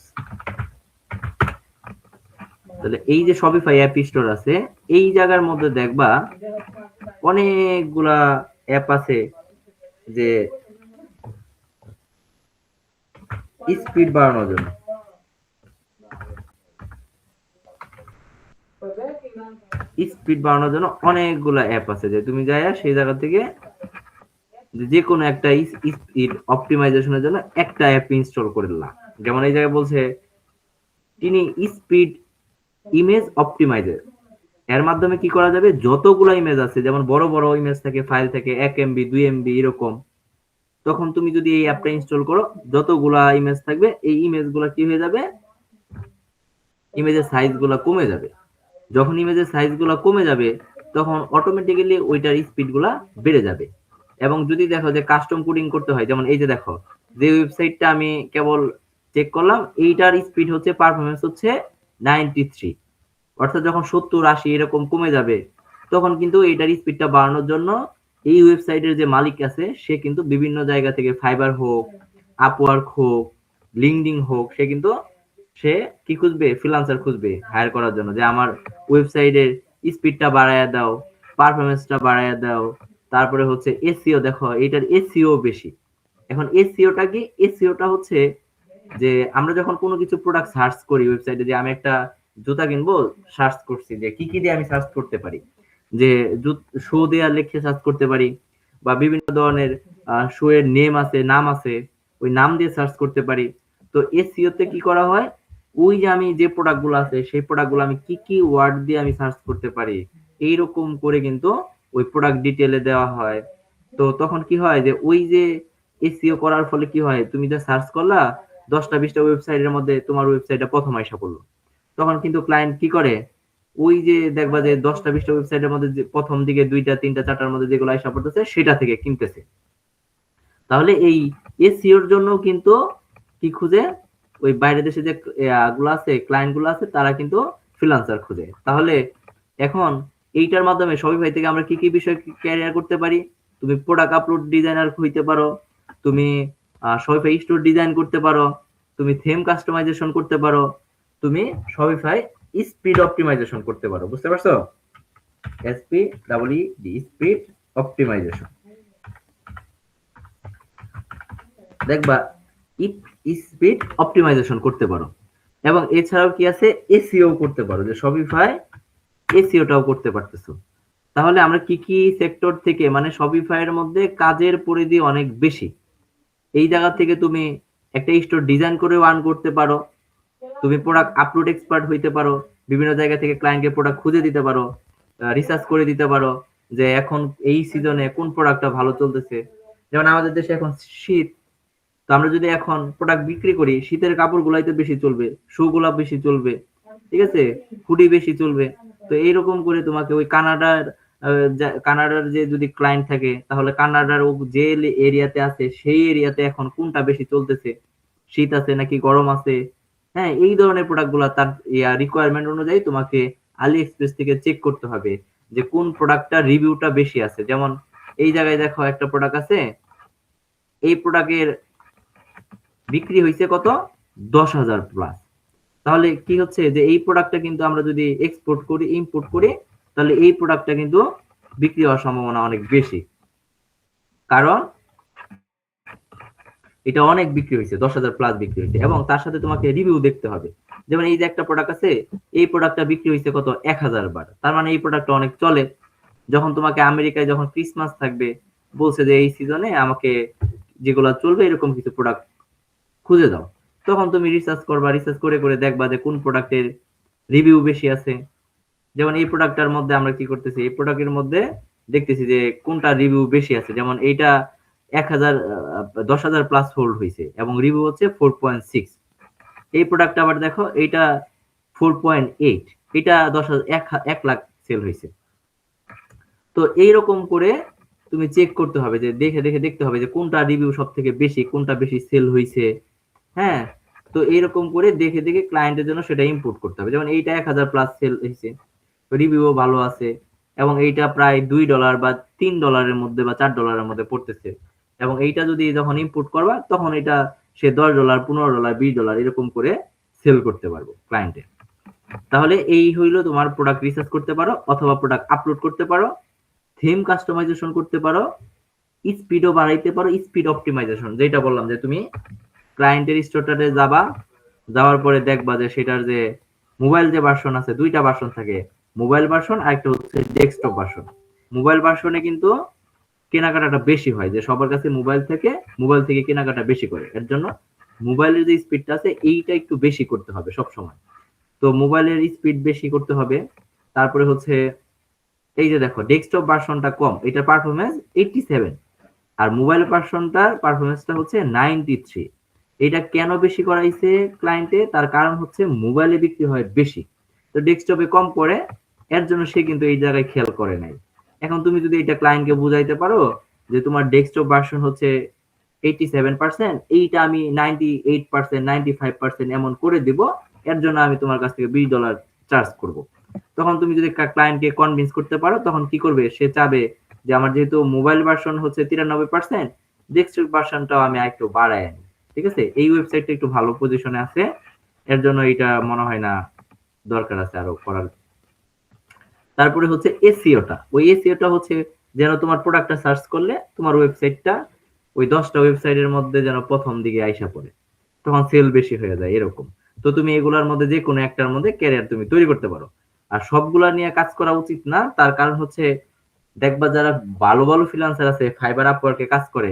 তাহলে এই যে শপিফাই অ্যাপ স্টোর আছে, এই জায়গার মধ্যে দেখবা অনেকগুলা অ্যাপ আছে যে স্পিড বাড়ানোর জন্য। স্পিড বাড়ানোর জন্য অনেকগুলা অ্যাপ আছে, যে তুমি যাই সেই জায়গা থেকে যে কোনো একটা স্পিড অপটিমাইজেশনের জন্য একটা অ্যাপ ইনস্টল করে দিলাম। যেমন এই জায়গায় বলছে তিনি স্পিড ইমেজ অপটিমাইজার, এর মাধ্যমে কি করা যাবে, যতগুলো ইমেজ আছে, যেমন বড় বড় ইমেজ থাকে, ফাইল থেকে 1 MB 2 MB এরকম, তখন তুমি যদি এই অ্যাপটা ইনস্টল করো, যতগুলা ইমেজ থাকবে এই ইমেজগুলো কি হয়ে যাবে, ইমেজের সাইজগুলো কমে যাবে। যখন ইমেজের সাইজগুলো কমে যাবে, তখন অটোমেটিক্যালি ওইটার স্পিডগুলো বেড়ে যাবে। এবং যদি দেখো যে কাস্টম কোডিং করতে হয়, যেমন এই যে দেখো যে ওয়েবসাইটটা আমি কেবল চেক করলাম, এইটার স্পিড হচ্ছে, পারফরমেন্স হচ্ছে 93, অর্থাৎ যখন 70 80 এরকম কমে যাবে, তখন কিন্তু এইটার স্পিডটা বাড়ানোর জন্য এই ওয়েবসাইটের যে মালিক আছে, সে কিন্তু বিভিন্ন জায়গা থেকে, ফাইবার হোক, আপওয়ার্ক হোক, লিঙ্কডইন হোক, সে কিন্তু সে কি খুঁজবে, ফ্রিল্যান্সার খুঁজবে হায়ার করার জন্য, যে আমার ওয়েবসাইটের স্পিডটা বাড়ায়া দাও, পারফরমেন্সটা বাড়ায়া দাও। তারপরে হচ্ছে এসইও, দেখো এটার এসইও বেশি। এখন এসইওটা কি, এসইওটা হচ্ছে যে আমরা যখন কোনো কিছু প্রোডাক্ট সার্চ করি ওয়েবসাইটে, যে আমি একটা জুতা কিনবো, সার্চ করছি যে কি কি দিয়ে আমি সার্চ করতে পারি, যে শো দেয়া লিখে সার্চ করতে পারি, বা বিভিন্ন ধরনের শো এর নেম আছে, নাম আছে, ওই নাম দিয়ে সার্চ করতে পারি। তো এসইও তে কি করা হয়, ওই যে আমি যে প্রোডাক্ট গুলো আছে, সেই প্রোডাক্ট গুলো আমি কি কি ওয়ার্ড দিয়ে আমি সার্চ করতে পারি, এইরকম করে কিন্তু ওই প্রোডাক্ট ডিটেলে দেওয়া হয়। তো তখন কি হয়, যে ওই যে এসইও করার ফলে কি হয়, তুমি যা সার্চ করলা 10টা 20টা ওয়েবসাইটের মধ্যে তোমার ওয়েবসাইটটা প্রথম আইসা পড়লো, তখন কিন্তু ক্লায়েন্ট কি করে, ওই যে দেখবা যে 10টা 20টা ওয়েবসাইটের মধ্যে যে প্রথম দিকে 2টা 3টা 4টার মধ্যে যেগুলো আইসা পড়তেছে, সেটা থেকে কিনতেছে। তাহলে এই এসইওর জন্য কিন্তু কি খুঁজে, ওই বাইরের দেশে যে গুলো আছে, ক্লায়েন্ট গুলো আছে, তারা কিন্তু ফ্রিল্যান্সার খুঁজে। তাহলে এখন এইটার মাধ্যমে শপিফাই থেকে আমরা কি কি বিষয় ক্যারিয়ার করতে পারি, তুমি প্রোডাক্ট আপলোড ডিজাইনার হইতে পারো, তুমি শপিফাই স্টোর ডিজাইন করতে পারো, তুমি থিম কাস্টমাইজেশন করতে পারো, তুমি শপিফাই স্পিড অপটিমাইজেশন করতে পারো। বুঝতে পারছো? SPEED, speed optimisation. দেখবা স্পিড অপটিমাইজেশন করতে পারো। এবং এছাড়াও কি আছে, এসইও করতে পারো, যে শপিফাই এসইওটাও করতে পারতেছো। তাহলে আমরা কি কি সেক্টর থেকে, মানে শপিফাই এর মধ্যে কাজের পরিধি অনেক বেশি। এই জায়গা থেকে তুমি একটা স্টোর ডিজাইন করেও আর্ন করতে পারো, তুমি প্রোডাক্ট আপলোড এক্সপার্ট হইতে পারো, বিভিন্ন জায়গা থেকে ক্লায়েন্টকে প্রোডাক্ট খুঁজে দিতে পারো, রিসার্চ করে দিতে পারো যে এখন এই সিজনে কোন প্রোডাক্টটা ভালো চলতেছে। যেমন আমাদের দেশে এখন শীত, তো আমরা যদি এখন প্রোডাক্ট বিক্রি করি, শীতের কাপড়গুলাই তো বেশি চলবে, শু গুলা বেশি চলবে, ঠিক আছে, হুডি বেশি চলবে। তো এইরকম করে তোমাকে ওই কানাডার যে যদি ক্লায়েন্ট থাকে, তাহলে কানাডার ও যে এরিয়াতে আছে সেই এরিয়াতে এখন কোনটা বেশি চলতেছে, শীত আছে নাকি গরম আছে, হ্যাঁ, এই ধরনের প্রোডাক্ট গুলা তার রিকোয়ারমেন্ট অনুযায়ী তোমাকে আলি এক্সপ্রেস থেকে চেক করতে হবে যে কোন প্রোডাক্টটা রিভিউটা বেশি আছে। যেমন এই জায়গায় দেখো একটা প্রোডাক্ট আছে, এই প্রোডাক্টের বিক্রি হয়েছে কত, 10,000 প্লাস। তাহলে কি হচ্ছে যে এই প্রোডাক্টটা কিন্তু আমরা যদি এক্সপোর্ট করি, ইম্পোর্ট করি, তাহলে এই প্রোডাক্টটা কিন্তু বিক্রি হওয়ার সম্ভাবনা অনেক বেশি, কারণ এটা অনেক বিক্রি হয়েছে, 10,000 প্লাস বিক্রি হয়েছে। এবং তার সাথে তোমাকে রিভিউ দেখতে হবে। যেমন এই যে একটা প্রোডাক্ট আছে, এই প্রোডাক্টটা বিক্রি হয়েছে কত, 1,000 বার, তার মানে এই প্রোডাক্টটা অনেক চলে। যখন তোমাকে আমেরিকায় যখন ক্রিসমাস থাকবে, বলছে যে এই সিজনে আমাকে যেগুলো চলবে এরকম কিছু প্রোডাক্ট খুঁজে দাও, তখন তুমি রিসার্চ করবা, রিসার্চ করে করে দেখবা যে কোন প্রোডাক্টের রিভিউ বেশি আছে। যেমন এই প্রোডাক্টটার মধ্যে আমরা কি করতেছি, এই প্রোডাক্টের মধ্যে দেখতেছি যে কোনটা রিভিউ বেশি আছে। যেমন এইটা 1,000 10,000 প্লাস হোল্ড হয়েছে এবং রিভিউ হচ্ছে 4.6। এই প্রোডাক্ট আবার দেখো, এইটা 4.8, এটা 10,000 1 লাখ সেল হয়েছে। তো এইরকম করে তুমি চেক করতে হবে, যে দেখে দেখে দেখতে হবে যে কোনটা রিভিউ সব থেকে বেশি, কোনটা বেশি সেল হয়েছে, হ্যাঁ। তো এইরকম করে দেখে দেখে ক্লায়েন্টের জন্য সেটা ইম্পোর্ট করতে হবে। যেমন এইটা 1,000 প্লাস সেল হয়েছে, রিভিউও ভালো আছে, এবং এইটা প্রায় $2 বা $3 মধ্যে বা $4 মধ্যে পড়তেছে। এবং এইটা যদি যখন ইম্পোর্ট করবা, তখন এটা সে $10, $15, $20 এরকম করে সেল করতে পারবো ক্লায়েন্টে। তাহলে এই হইলো তোমার প্রোডাক্ট রিসার্চ করতে পারো, অথবা প্রোডাক্ট আপলোড করতে পারো, থিম কাস্টমাইজেশন করতে পারো, স্পিডও বাড়াইতে পারো, স্পিড অপটিমাইজেশন যেটা বললাম, যে তুমি ক্লায়েন্টের স্টোরটাতে যাবা, যাওয়ার পরে দেখবা যে সেটার যে মোবাইল যে ভার্সন আছে, দুইটা ভার্সন থাকে, মোবাইল ভার্সন আর একটা হচ্ছে ডেস্কটপ ভার্সন। মোবাইল ভার্সনে কিন্তু কেনাকাটাটা বেশি হয়, যে সবার কাছে মোবাইল থেকে কেনাকাটা বেশি করে, এর জন্য মোবাইলের যে স্পিডটা আছে এইটা একটু বেশি করতে হবে সব সময়। তো মোবাইলের স্পিড বেশি করতে হবে। তারপরে হচ্ছে এই যে দেখো ডেস্কটপ ভার্সনটা কম, এটার পারফরমেন্স 87, আর মোবাইল ভার্সনটার পারফরমেন্সটা হচ্ছে 93। এটা কেন বেশি করাইছে ক্লায়েন্টে, তার কারণ হচ্ছে মোবাইলে বিক্রি হয় বেশি, তো ডেস্কটপে কম পড়ে, এর জন্য সে কিন্তু এই জায়গায় খেয়াল করে নাই। এখন তুমি যদি এটা ক্লায়েন্টকে বুঝাইতে পারো যে তোমার ডেস্কটপ ভার্সন হচ্ছে 87%, এইটা আমি 98%, 95% এমন করে দিব, এর জন্য আমি তোমার কাছ থেকে $20 চার্জ করব। তখন তুমি যদি ক্লায়েন্টকে কনভিন্স করতে পারো, তখন কি করবে, সে চাবে যে আমার যেহেতু মোবাইল ভার্সন হচ্ছে 93%, ডেস্কটপ ভার্সনটাও আমি একটু বাড়াই আনি। ঠিক আছে, এই ওয়েবসাইটটা একটু ভালো পজিশনে আছে, এর জন্য এটা মনে হয় না দরকার আছে আরো করার। তারপরে হচ্ছে এসইওটা, ওই এসইওটা হচ্ছে যেন তোমার প্রোডাক্টটা সার্চ করলে তোমার ওয়েবসাইটটা ওই 10টা ওয়েবসাইটের মধ্যে যেন প্রথম দিকে আইসা পড়ে, তখন সেল বেশি হয়ে যায় এরকম। তো তুমি এগুলোর মধ্যে যে কোনো একটার মধ্যে ক্যারিয়ার তুমি তৈরি করতে পারো। আর সবগুলা নিয়ে কাজ করা উচিত না, তার কারণ হচ্ছে দেখবা যারা ভালো ভালো ফ্রিল্যান্সার আছে, ফাইবার আপওয়ার্কে কাজ করে,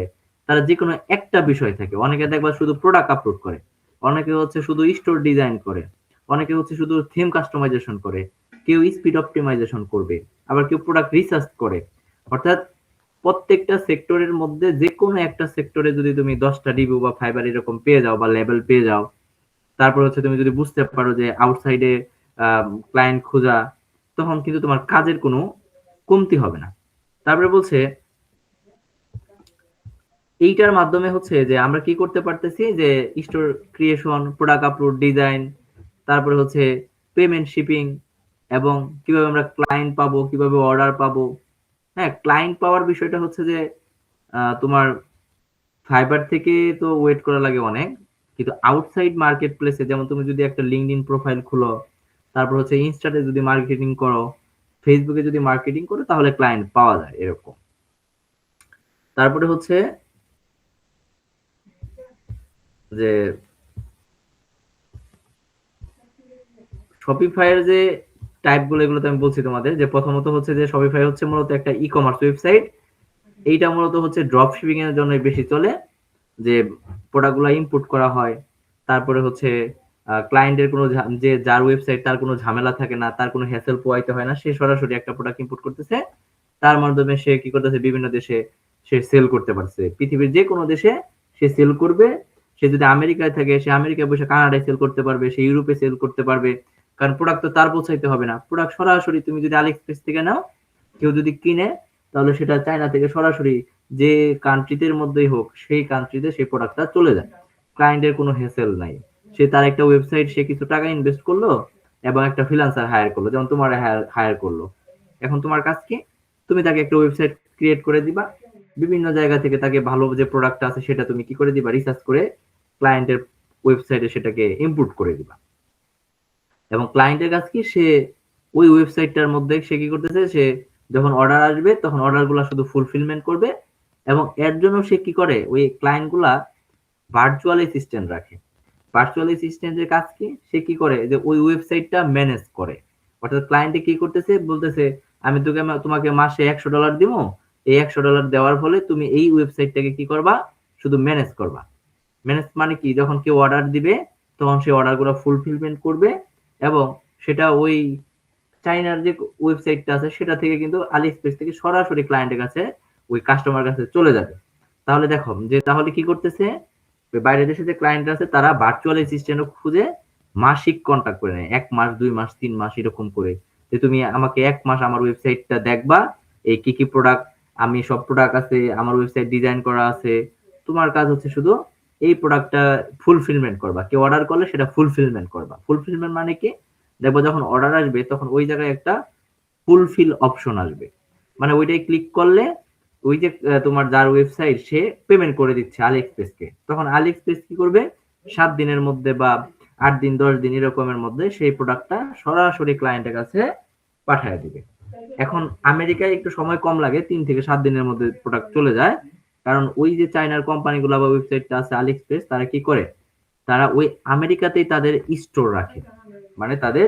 তারা যে কোনো একটা বিষয় থাকে, অনেকে দেখবা শুধু প্রোডাক্ট আপলোড করে, অনেকে হচ্ছে শুধু স্টোর ডিজাইন করে, অনেকে হচ্ছে শুধু থিম কাস্টমাইজেশন করে, কেউ স্পিড অপটিমাইজেশন করবে, আবার কেউ প্রোডাক্ট রিসার্চ করে। অর্থাৎ প্রত্যেকটা সেক্টরের মধ্যে যে কোনো একটা সেক্টরে যদি তুমি 10টা রিভিউ বা ফাইবার এরকম পেয়ে যাও বা লেভেল পেয়ে যাও, তারপর হচ্ছে তুমি যদি বুঝতে পারো যে আউটসাইডে ক্লায়েন্ট খোঁজা, তখন কিন্তু তোমার কাজের কোনো কমতি হবে না। তারপরে বলছে এইটার মাধ্যমে হচ্ছে যে আমরা কি করতে পারতেছি, যে store creation, product upload, design, তারপরে হচ্ছে পেমেন্ট, শিপিং, এবং কিভাবে আমরা ক্লায়েন্ট পাবো, কিভাবে অর্ডার পাবো। হ্যাঁ, ক্লায়েন্ট পাওয়ার বিষয়টা হচ্ছে যে তোমার ফাইবার থেকে তো ওয়েট করা লাগে অনেক, কিন্তু আউটসাইড মার্কেট প্লেসে, যেমন তুমি যদি একটা লিঙ্কডইন প্রোফাইল খুলো, তারপর হচ্ছে ইনস্টাতে যদি মার্কেটিং করো, ফেসবুকে যদি মার্কেটিং করো, তাহলে ক্লায়েন্ট পাওয়া যায় এরকম। তারপরে হচ্ছে যে শপিফাইয়ের যে টাইপ গুলো এগুলো তো আমি বলছি তোমাদের, যে প্রথমত হচ্ছে যে শপিফাই হচ্ছে মূলত একটা ই কমার্স ওয়েবসাইট। এইটা মূলত হচ্ছে ড্রপ শিপিং এর জন্য বেশি চলে, যে প্রোডাক্ট গুলো ইম্পোর্ট করা হয়। তারপরে হচ্ছে ক্লায়েন্টের কোনো যে যার ওয়েবসাইট তার কোনো ঝামেলা থাকে না, তার কোনো হ্যাসেল পোয়াইতে হয় না, সে সরাসরি একটা প্রোডাক্ট ইম্পোর্ট করতেছে, তার মাধ্যমে সে কি করতেছে বিভিন্ন দেশে সে সেল করতে পারছে, পৃথিবীর যে কোনো দেশে সে সেল করবে। সে যদি আমেরিকায় থাকে সে আমেরিকায় বসে কানাডায় সেল করতে পারবে, সে ইউরোপে সেল করতে পারবে। কারণ প্রোডাক্ট তো তার পৌঁছাইতে হবে না, প্রোডাক্ট সরাসরি তুমি যদি আলি এক্সপ্রেস থেকে নাও, কেউ যদি কিনে, তাহলে সেটা চায়না থেকে সরাসরি যে কান্ট্রিতে মধ্যেই হোক সেই কান্ট্রিতে সেই প্রোডাক্টটা চলে যায়। ক্লায়েন্টের কোনো হেসেল নাই। সে তার একটা ওয়েবসাইট, সে কিছু টাকা ইনভেস্ট করলো এবং একটা ফ্রিল্যান্সার হায়ার করলো, যেমন তোমার হায়ার করলো। এখন তোমার কাজ কি, তুমি তাকে একটা ওয়েবসাইট ক্রিয়েট করে দিবা, বিভিন্ন জায়গা থেকে তাকে ভালো যে প্রোডাক্ট আছে সেটা তুমি কি করে দিবা, রিসার্চ করে ক্লায়েন্টের ওয়েবসাইটে সেটাকে ইম্পোর্ট করে দিবা। এবং ক্লায়েন্টের কাজ কি, সে ওই ওয়েবসাইটটার মধ্যে সে কি করতেছে, সে যখন অর্ডার আসবে তখন অর্ডার গুলা শুধু ফুলফিলমেন্ট করবে। এবং এর জন্য সে কি করে, ওই ক্লায়েন্ট গুলা ভার্চুয়াল অ্যাসিস্ট্যান্ট রাখে। ভার্চুয়াল অ্যাসিস্ট্যান্টের কাজ কি, সে কি করে যে ওই ওয়েবসাইটটা ম্যানেজ করে। অর্থাৎ ক্লায়েন্টে কি করতেছে, বলতেছে আমি তোমাকে মাসে $100 দিব, এই $100 দেওয়ার ফলে তুমি এই ওয়েবসাইটটাকে কি করবা, শুধু ম্যানেজ করবা। ম্যানেজ মানে কি, যখন কেউ অর্ডার দিবে তখন সেই অর্ডার গুলো ফুলফিলমেন্ট করবে, এবং সেটা ওই চাইনার যে ওয়েবসাইটটা আছে সেটা থেকে কিন্তু আলি এক্সপ্রেস থেকে সরাসরি ক্লায়েন্টের কাছে ওই কাস্টমার কাছে চলে যাবে। তাহলে দেখো যে তাহলে কি করতেছে, বাইরের দেশে যে ক্লায়েন্ট আছে তারা ভার্চুয়াল অ্যাসিস্ট্যান্ট খুঁজে মাসিক কন্ট্যাক্ট করে নেয়, 1 মাস 2 মাস 3 মাস এরকম করে, যে তুমি আমাকে 1 মাস আমার ওয়েবসাইটটা দেখবা, এই কি কি প্রোডাক্ট, আমি সব প্রোডাক্ট আছে আমার ওয়েবসাইট ডিজাইন করা আছে, তোমার কাজ হচ্ছে শুধু এই প্রোডাক্টটা ফুলফিলমেন্ট করবা, কেউ অর্ডার করলে সেটা ফুলফিলমেন্ট করবা। ফুলফিলমেন্ট মানে কি, দেখবো যখন অর্ডার আসবে তখন ওই জায়গায় একটা ফুলফিল অপশন আসবে, মানে ওইটাই ক্লিক করলে ওই যে তোমার যার ওয়েবসাইট সে পেমেন্ট করে দিচ্ছে আলি এক্সপ্রেসকে, তখন আলি এক্সপ্রেস কি করবে, 7 দিনের মধ্যে বা 8 দিন 10 দিন এরকমের মধ্যে সেই প্রোডাক্টটা সরাসরি ক্লায়েন্টের কাছে পাঠিয়ে দিবে। এখন আমেরিকায় একটু সময় কম লাগে, 3 থেকে 7 দিনের মধ্যে প্রোডাক্ট চলে যায়। কারণ ওই যে চায়নার কোম্পানিগুলো বা ওয়েবসাইটটা আছে আলি এক্সপ্রেস, তারা কি করে, তারা ওই আমেরিকাতেই তাদের স্টোর রাখে, মানে তাদের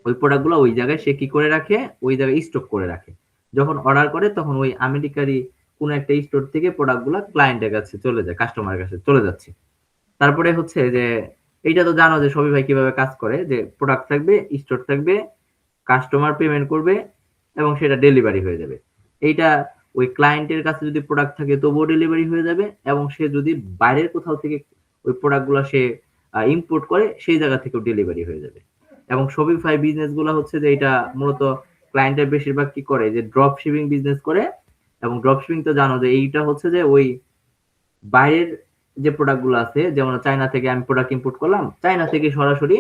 ওই প্রোডাক্টগুলো ওই জায়গায় সে কি করে রাখে, ওই জায়গায় স্টক করে রাখে। যখন অর্ডার করে তখন ওই আমেরিকারই কোন একটা স্টোর থেকে প্রোডাক্টগুলো ক্লায়েন্টের কাছে চলে যায়, কাস্টমারের কাছে চলে যাচ্ছে। তারপরে হচ্ছে যে এইটা তো জানো যে শপিফাই কিভাবে কাজ করে, যে প্রোডাক্ট থাকবে, স্টোর থাকবে, কাস্টমার পেমেন্ট করবে এবং সেটা ডেলিভারি হয়ে যাবে। এইটা ওই ক্লায়েন্টের কাছে যদি প্রোডাক্ট থাকে তবুও ডেলিভারি হয়ে যাবে, এবং সে যদি বাইরের কোথাও থেকে ওই প্রোডাক্টগুলো সে ইম্পোর্ট করে সেই জায়গা থেকেও ডেলিভারি হয়ে যাবে। এবং শপিফাই বিজনেস গুলো হচ্ছে যে এটা মূলত ক্লায়েন্টের বেশিরভাগ কি করে, যে ড্রপ শিপিং বিজনেস করে। এবং ড্রপ শিপিং তো জানো যে এইটা হচ্ছে যে ওই বাইরের যে প্রোডাক্ট গুলো আছে, যেমন চায়না থেকে আমি প্রোডাক্ট ইম্পোর্ট করলাম, চায়না থেকে সরাসরি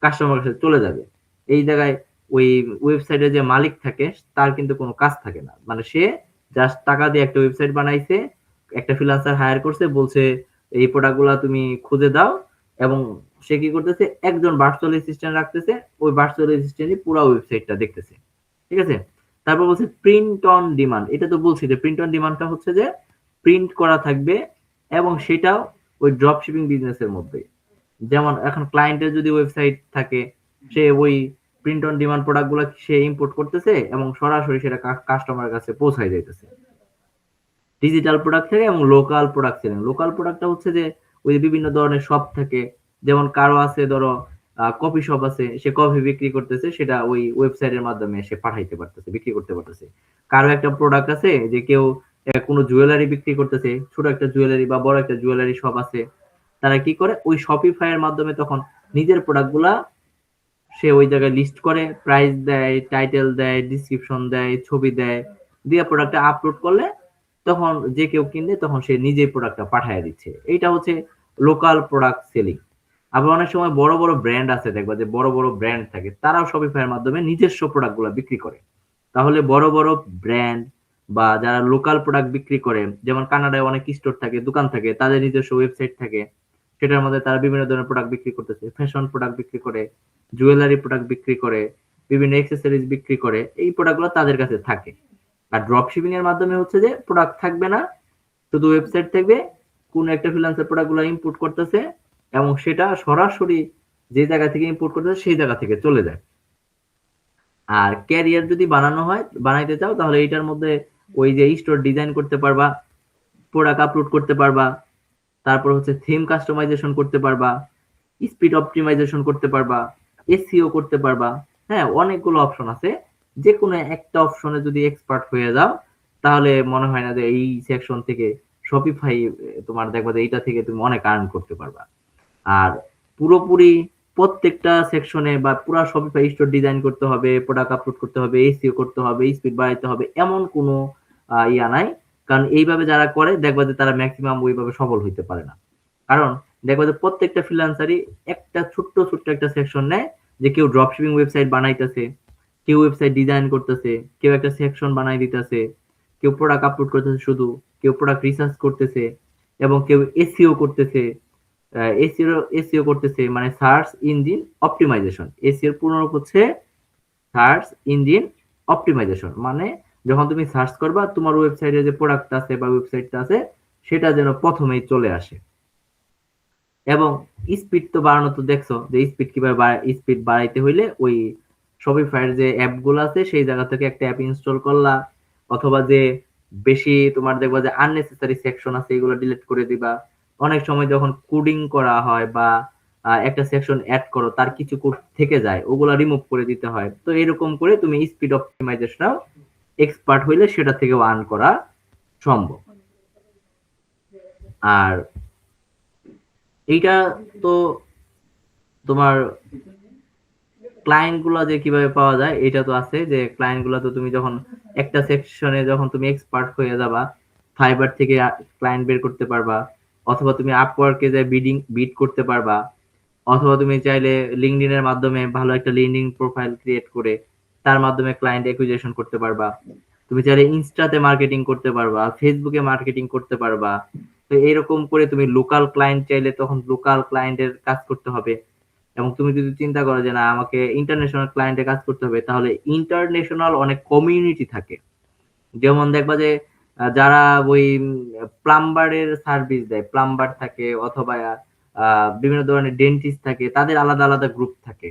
কাস্টমার কাছে চলে যাবে। এই জায়গায় ওই ওয়েবসাইটের যে মালিক থাকে তার কিন্তু কোনো কাজ থাকে না, মানে সে জাস্ট টাকা দিয়ে একটা ওয়েবসাইট বানাইছে, একটা ফ্রিল্যান্সার হায়ার করছে, বলছে এই প্রোডাক্ট গুলা তুমি খুঁজে দাও, এবং সে কি করতেছে, একজন ভার্চুয়াল অ্যাসিস্ট্যান্ট রাখতেছে, ওই ভার্চুয়াল অ্যাসিস্ট্যান্টই পুরো ওয়েবসাইটটা দেখতেছে। ঠিক আছে। তারপর বলছে প্রিন্ট অন ডিমান্ড, এটা তো বলছি যে প্রিন্ট অন ডিমান্ডটা হচ্ছে যে প্রিন্ট করা থাকবে, এবং সেটাও ওই ড্রপ শিপিং বিজনেসের মধ্যে। যেমন এখন ক্লায়েন্টের যদি ওয়েবসাইট থাকে, সে ওই প্রিন্ট অন ডিমান্ড প্রোডাক্ট গুলো সে ইম্পোর্ট করতেছে এবং সরাসরি সেটা কাস্টমারের কাছে পৌঁছায় যাইতেছে। ডিজিটাল প্রোডাক্ট থাকে এবং লোকাল প্রোডাক্ট সেলিং। লোকাল প্রোডাক্টটা হচ্ছে যে ওই বিভিন্ন ধরনের শপ থাকে, যেমন কারো আছে ধরো কফি শপ আছে, সে কফি বিক্রি করতেছে, সেটা ওই ওয়েবসাইটের মাধ্যমে সে পাঠাইতে পারতেছে, বিক্রি করতে পারতেছে। কারো একটা প্রোডাক্ট আছে যে কেউ কোনো জুয়েলারি বিক্রি করতেছে, ছোট একটা জুয়েলারি বা বড় একটা জুয়েলারি শপ আছে, তারা কি করে ওই শপিফাই এর মাধ্যমে তখন নিজের প্রোডাক্ট গুলা সে ওই জায়গায় লিস্ট করে, প্রাইস দেয়, টাইটেল দেয়, ডিসক্রিপশন দেয়, ছবি দেয়, দিয়ে প্রোডাক্টটা আপলোড করলে তখন যে কেউ কিনলে তখন সে নিজেই প্রোডাক্টটা পাঠিয়ে দিচ্ছে। এইটা হচ্ছে লোকাল প্রোডাক্ট সেলিং। আবার অনেক সময় বড় বড় ব্র্যান্ড আছে, দেখবা যে বড় বড় ব্র্যান্ড থাকে, তারাও শপিফাই এর মাধ্যমে নিজস্ব প্রোডাক্ট গুলা বিক্রি করে। তাহলে বড় বড় ব্র্যান্ড বা যারা লোকাল প্রোডাক্ট বিক্রি করে, যেমন কানাডায় অনেক স্টোর থাকে, দোকান থাকে, তাদের নিজস্ব ওয়েবসাইট থাকে, সেটার মধ্যে তারা বিভিন্ন ধরনের প্রোডাক্ট বিক্রি করতেছে, ফ্যাশন প্রোডাক্ট বিক্রি করে, জুয়েলারি প্রোডাক্ট বিক্রি করে, বিভিন্ন অ্যাক্সেসরিজ বিক্রি করে, এই প্রোডাক্টগুলো তাদের কাছে থাকে। আর ড্রপ শিপিং এর মাধ্যমে হচ্ছে যে প্রোডাক্ট থাকবে না, শুধু ওয়েবসাইট থাকবে, কোন একটা ফ্রিল্যান্সার প্রোডাক্টগুলো ইম্পোর্ট করতেছে এবং সেটা সরাসরি যে জায়গা থেকে ইম্পোর্ট করতে হয় সেই জায়গা থেকে চলে যায়। আর ক্যারিয়ার যদি বানাইতে চাও তাহলে এইটার মধ্যে ওই যে স্টোর ডিজাইন করতে পারবা, প্রোডাক্ট আপলোড করতে পারবা, তারপর হচ্ছে থিম কাস্টমাইজেশন করতে পারবা, স্পিড অপটিমাইজেশন করতে পারবা, এসইও করতে পারবা। হ্যাঁ, অনেকগুলো অপশন আছে। যে কোনো একটা অপশনে যদি এক্সপার্ট হয়ে যাও তাহলে মনে হয় না যে এই সেকশন থেকে শপিফাই তোমার দেখবা যে এইটা থেকে তুমি অনেক আর্ন করতে পারবা। আর পুরোপুরি প্রত্যেকটা সেকশনে বা পুরো শপিফাই স্টোর ডিজাইন করতে হবে, প্রোডাক্ট আপলোড করতে হবে, এসইও করতে হবে, স্পিড বাড়াইতে হবে, এমন কোনো ইয়া নাই। কারণ এইভাবে যারা করে দেখবা যে তারা ম্যাক্সিমাম ওইভাবে সফল হইতে পারে না। কারণ দেখবা যে প্রত্যেকটা ফ্রিল্যান্সারই একটা ছোট্ট ছোট্ট একটা সেকশন নেয়, যে কেউ ড্রপশিপিং ওয়েবসাইট বানাইতেছে, কেউ ওয়েবসাইট ডিজাইন করতেছে, কেউ একটা সেকশন বানাই দিতেছে, কেউ প্রোডাক্ট আপলোড করতেছে শুধু, কেউ প্রোডাক্ট রিসার্চ করতেছে, এবং কেউ এসইও করতেছে। এসইও করতেছে মানে সার্চ ইঞ্জিন অপটিমাইজেশন। এসইও এর পুনরূপ হচ্ছে সার্চ ইঞ্জিন অপটিমাইজেশন। মানে যখন তুমি সার্চ করবা তোমার ওয়েবসাইটে যে প্রোডাক্ট আছে বা ওয়েবসাইটটা আছে সেটা যেন প্রথমেই চলে আসে। এবং স্পিড তো বাড়ানো তো দেখছো যে স্পিড কিভাবে স্পিড বাড়াইতে হইলে ওই শপিফাইয়ের যে অ্যাপ গুলো আছে সেই জায়গা থেকে একটা অ্যাপ ইনস্টল করলা, অথবা যে বেশি তোমার দেখবা যে আননেসেসারি সেকশন আছে এগুলো ডিলিট করে দিবা। অনেক সময় যখন কোডিং করা হয় বা একটা সেকশন অ্যাড করো তার কিছু কোড থেকে যায় ওগুলা রিমুভ করে দিতে হয়। তো এরকম করে তুমি স্পিড অপটিমাইজেশন এক্সপার্ট হইলে সেটা থেকেও আর্ন করা সম্ভব। আর এইটা তো তোমার ক্লায়েন্ট গুলা যে কিভাবে পাওয়া যায় এটা তো আছে, যে ক্লায়েন্ট গুলা তো তুমি যখন একটা সেকশনে যখন তুমি এক্সপার্ট হয়ে যাবা ফাইবার থেকে ক্লায়েন্ট বের করতে পারবা, অথবা তুমি আপওয়ার্কে যে বিড করতে পারবা, অথবা তুমি চাইলে লিঙ্কডইন এর মাধ্যমে ভালো একটা লিঙ্কডইন প্রোফাইল ক্রিয়েট করে তার মাধ্যমে ক্লায়েন্ট অ্যাকুইজিশন করতে পারবা। তুমি চাইলে ইনস্টাতে মার্কেটিং করতে পারবা, ফেসবুকে মার্কেটিং করতে পারবা। তো এরকম করে তুমি লোকাল ক্লায়েন্ট চাইলে তখন লোকাল ক্লায়েন্টের কাজ করতে হবে। এবং তুমি যদি চিন্তা করো যে না আমাকে ইন্টারন্যাশনাল ক্লায়েন্টের কাজ করতে হবে তাহলে ইন্টারন্যাশনাল অনেক কমিউনিটি থাকে। যেমন দেখবা যে যারা ওই প্লাম্বারের সার্ভিস দেয়, প্লাম্বার থাকে, অথবা বিভিন্ন ধরনের ডেন্টিস্ট থাকে, তাদের আলাদা আলাদা গ্রুপ থাকে।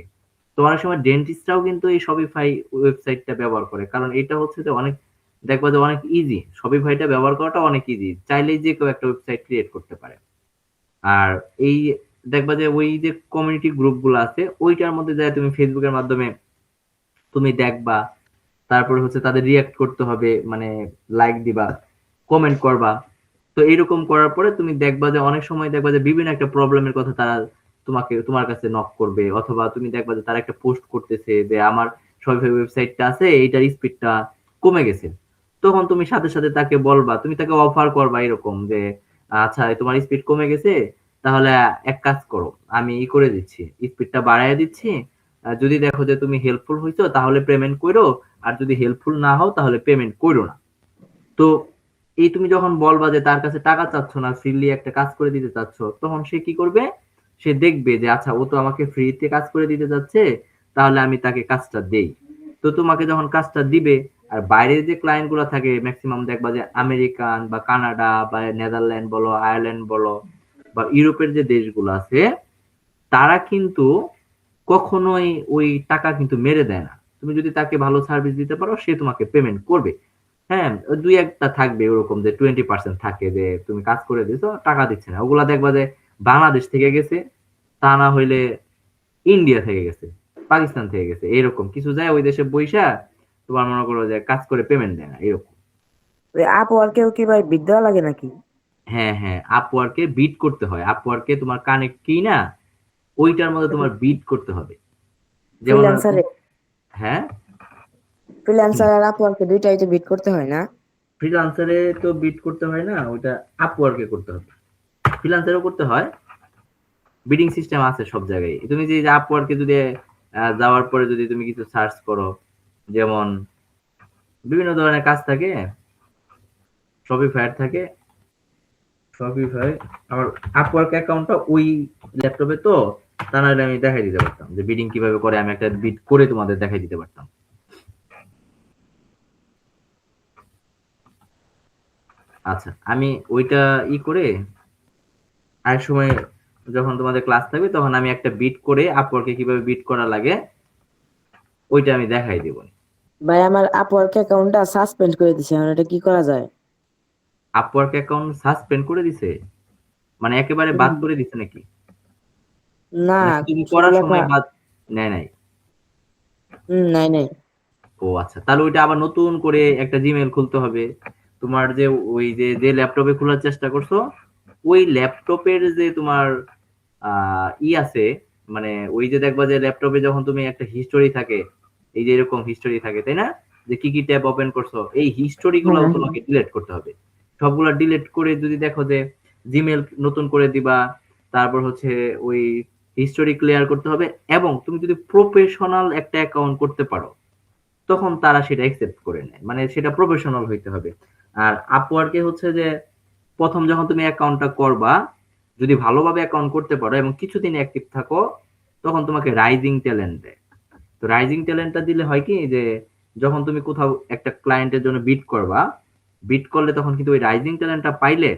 তো অনেক সময় ডেন্টিস্টরাও কিন্তু এই শপিফাই ওয়েবসাইটটা ব্যবহার করে, কারণ এটা হচ্ছে যে অনেক দেখবা যে অনেক ইজি, শপিফাইটা ব্যবহার করাটা অনেক ইজি, চাইলেই যে কেউ একটা ওয়েবসাইট ক্রিয়েট করতে পারে। আর এই দেখবা যে ওই যে কমিউনিটি গ্রুপ গুলো আছে ওইটার মধ্যে যায় তুমি ফেসবুকের মাধ্যমে তুমি দেখবা, তারপরে হচ্ছে তাদের রিয়াক্ট করতে হবে, মানে লাইক দিবা, কমেন্ট করবা। তো এরকম করার পরে তুমি দেখবা যে অনেক সময় দেখবা যে বিভিন্ন একটা প্রবলেমের কথা তারা তোমার কাছে নক করবে, অথবা তুমি দেখবা যে তারা একটা পোস্ট করতেছে যে আমার শপিফাই ওয়েবসাইটটা আছে এইটার স্পিডটা কমে গেছে। তখন তুমি সাথে সাথে তাকে বলবা, তুমি তাকে অফার করবা এরকম যে আচ্ছা তোমার স্পিড কমে গেছে, তাহলে এক কাজ করো, আমি ই করে দিচ্ছি, স্পিডটা বাড়ায় দিচ্ছি। যদি দেখো যে তুমি হেল্পফুল হইছো তাহলে পেমেন্ট করো, আর যদি হেল্পফুল না হও তাহলে পেমেন্ট করো না। তো এই তুমি যখন বলবা যে তার কাছে টাকা চাচ্ছ না, ফ্রিলি একটা কাজ করে দিতে চাচ্ছ, তখন সে কি করবে, সে দেখবে যে আচ্ছা ও তো আমাকে ফ্রিতে কাজ করে দিতে যাচ্ছে, তাহলে আমি তাকে কাজটা দেই। তো তোমাকে যখন কাজটা দিবে, আর বাইরের যে ক্লায়েন্ট গুলো থাকে ম্যাক্সিমাম দেখবা যে আমেরিকান বা কানাডা বা নেদারল্যান্ড বলো, আয়ারল্যান্ড বলো, বা ইউরোপের যে দেশগুলো আছে, তারা কিন্তু কখনোই ওই টাকা কিন্তু মেরে দেয় না। তুমি যদি তাকে ভালো সার্ভিস দিতে পারো সে তোমাকে পেমেন্ট করবে। হ্যাঁ, ওই দুই একটা থাকবে ওরকম যে 20% থাকে যে তুমি কাজ করে দিছো টাকা দিচ্ছে না, ওগুলা দেখবা যে বাংলাদেশ থেকে গেছে, তা না হইলে ইন্ডিয়া থেকে গেছে, পাকিস্তান থেকে গেছে, এরকম কিছু যায় ওই দেশে বইসা তোমার মনে করো যে কাজ করে পেমেন্ট দেয় না এরকম। ওই আপওয়ার্কেও কি ভাই বিদ দেওয়া লাগে নাকি? হ্যাঁ হ্যাঁ, আপওয়ার্কে বিট করতে হয়, আপওয়ার্কে তোমার কানেক্ট কি না ওইটার মধ্যে তোমার বিট করতে হবে। যেমন ফ্রিল্যান্সারে হ্যাঁ, ফ্রিল্যান্সার আর আপওয়ার্কে দুইটাই তো বিট করতে হয় না? ফ্রিল্যান্সারে তো বিট করতে হয় না, ওইটা আপওয়ার্কে করতে হবে। ফ্রিল্যান্সারও করতে হয়, বিডিং সিস্টেম আছে সব জায়গায়। তুমি যে আপওয়ার্কে যদি যাওয়ার পরে যদি তুমি কিছু সার্চ করো, যেমন বিভিন্ন ধরনের কাজ থাকে, শপিফাই থাকে, শপিফাই আমার আপওয়ার্ক অ্যাকাউন্টটা ওই ল্যাপটপে, তো তা নাহলে আমি দেখাই দিতে পারতাম যে বিডিং কিভাবে করে, আমি একটা বিট করে তোমাদের দেখাই দিতে পারতাম। আচ্ছা, আমি ওইটা ই করে আরেক সময় যখন তোমাদের ক্লাস থাকবে তখন আমি একটা বিট করে আপওয়ার্কে কিভাবে বিট করা লাগে ওইটা আমি দেখাই দিব। ভাই আমার আপওয়ার্ক অ্যাকাউন্টটা সাসপেন্ড করে দিছে, এখন এটা কি করা যায়? আপওয়ার্ক অ্যাকাউন্ট সাসপেন্ড করে দিছে, মানে একেবারে বাদ হুম। করে দিছে নাকি? না, নাকি তুমি শুধু করার লেখা। সময় বাদ নেয় নাই? নাই নাই। ও আচ্ছা, তাহলে ওইটা আবার নতুন করে একটা জিমেইল খুলতে হবে। তোমার যে ওই যে যে ল্যাপটপে খোলার চেষ্টা করছো ওই ল্যাপটপের যে তোমার ই আছে, মানে ওই যে দেখবা যে ল্যাপটপে যখন তুমি একটা হিস্টোরি থাকে, এই যে এরকম হিস্টোরি থাকে তাই না, যে কি কি ট্যাব ওপেন করছো, এই হিস্টোরি হ্যাঁ গুলাও হ্যাঁ। তোমাকে ডিলিট করতে হবে। সবগুলা ডিলিট করে যদি দেখো যে জিমেইল নতুন করে দিবা, তারপর হচ্ছে ওই হিস্টোরি ক্লিয়ার করতে হবে, এবং তুমি যদি প্রফেশনাল একটা অ্যাকাউন্ট করতে পারো তখন তারা সেটা একসেপ্ট করে নেয়, মানে সেটা প্রফেশনাল হইতে হবে। আর আপওয়ার্কে হচ্ছে যে প্রথম যখন তুমি অ্যাকাউন্টটা করবা, যদি ভালোভাবে অ্যাকাউন্ট করতে পারো এবং কিছুদিন অ্যাক্টিভ থাকো, তখন তোমাকে রাইজিং ট্যালেন্ট দেয়। তো রাইজিং ট্যালেন্টটা দিলে হয় কি যে যখন তুমি কোথাও একটা ক্লায়েন্টের জন্য বিট করবা, বিট করলে তখন কিন্তু ওই রাইজিং ট্যালেন্টটা পাইলে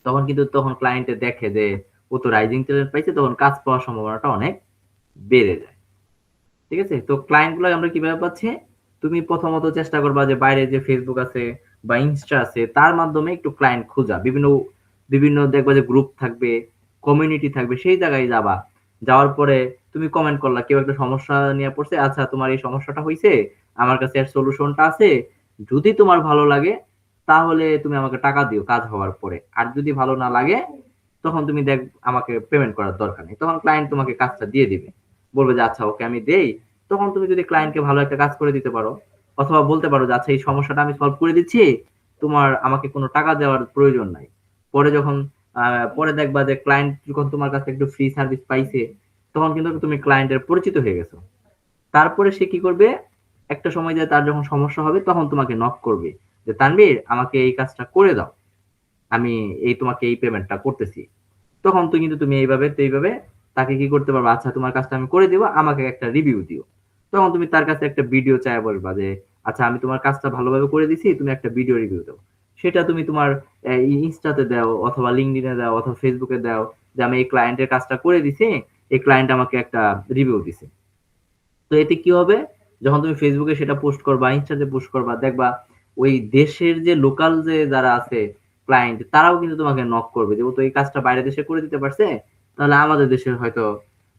তখন কিন্তু তখন ক্লায়েন্টে দেখে যে ও তো রাইজিং ট্যালেন্ট পাইছে, তখন কাজ পাওয়ার সম্ভাবনাটা অনেক বেড়ে যায়। ঠিক আছে, তো ক্লায়েন্ট গুলো আমরা কিভাবে পাচ্ছি? তুমি প্রথমত চেষ্টা করবা যে বাইরে যে ফেসবুক আছে বা ইনস্টা আছে তার মাধ্যমে একটু ক্লায়েন্ট খোঁজা, বিভিন্ন বিভিন্ন দেখবা যে গ্রুপ থাকবে, কমিউনিটি থাকবে, সেই জায়গায় যাবা। যাওয়ার পরে তুমি কমেন্ট করলা, কেউ একটা সমস্যা নিয়ে পড়ছে, আচ্ছা তোমার এই সমস্যাটা হয়েছে, আমার কাছে এর সলিউশনটা আছে, যদি তোমার ভালো লাগে তাহলে তুমি আমাকে টাকা দিও কাজ হওয়ার পরে, আর যদি ভালো না লাগে তখন তুমি দেখ আমাকে পেমেন্ট করার দরকার নেই, তখন ক্লায়েন্ট তোমাকে কাজটা দিয়ে দিবে, বলবে যে আচ্ছা ওকে আমি দেই। তখন তুমি যদি ক্লায়েন্টকে ভালো একটা কাজ করে দিতে পারো, অথবা বলতে পারো যে আচ্ছা এই সমস্যাটা আমি সলভ করে দিচ্ছি, তোমার আমাকে কোনো টাকা দেওয়ার প্রয়োজন নাই। পরে যখন পরে দেখবা যে ক্লায়েন্ট যখন তোমার কাছে একটু ফ্রি সার্ভিস পাইছে, তখন কিন্তু তুমি ক্লায়েন্টের পরিচিত হয়ে গেছো। তারপরে সে কি করবে, একটা সময় যায় তার যখন সমস্যা হবে তখন তোমাকে নক করবে যে তানভীর আমাকে এই কাজটা করে দাও, আমি এই তোমাকে এই পেমেন্টটা করতেছি। তখন তো কিন্তু তুমি এইভাবে তো এইভাবে তাকে কি করতে পারবে, আচ্ছা তোমার কাজটা আমি করে দিব, আমাকে একটা রিভিউ দিও। তখন তুমি তার কাছে একটা ভিডিও চাই বলবা যে আচ্ছা আমি তোমার কাজটা ভালোভাবে করে দিছি, তুমি একটা ভিডিও রিভিউ দাও। সেটা তুমি তোমার ইনস্টাতে দাও, অথবা লিঙ্কডইনে দাও, অথবা ফেসবুকে দাও, যে আমি এই ক্লায়েন্টের কাজটা করে দিছি, এই ক্লায়েন্ট আমাকে একটা রিভিউ দিছে। তো এতে কি হবে, যখন তুমি ফেসবুকে সেটা পোস্ট করবা, ইনস্টাতে পোস্ট করবা, দেখবা ওই দেশের যে লোকাল যে যারা আছে ক্লায়েন্ট, তারাও কিন্তু তোমাকে নক করবে যে ও তো এই কাজটা বাইরের দেশে করে দিতে পারছে, তাহলে আমাদের দেশের হয়তো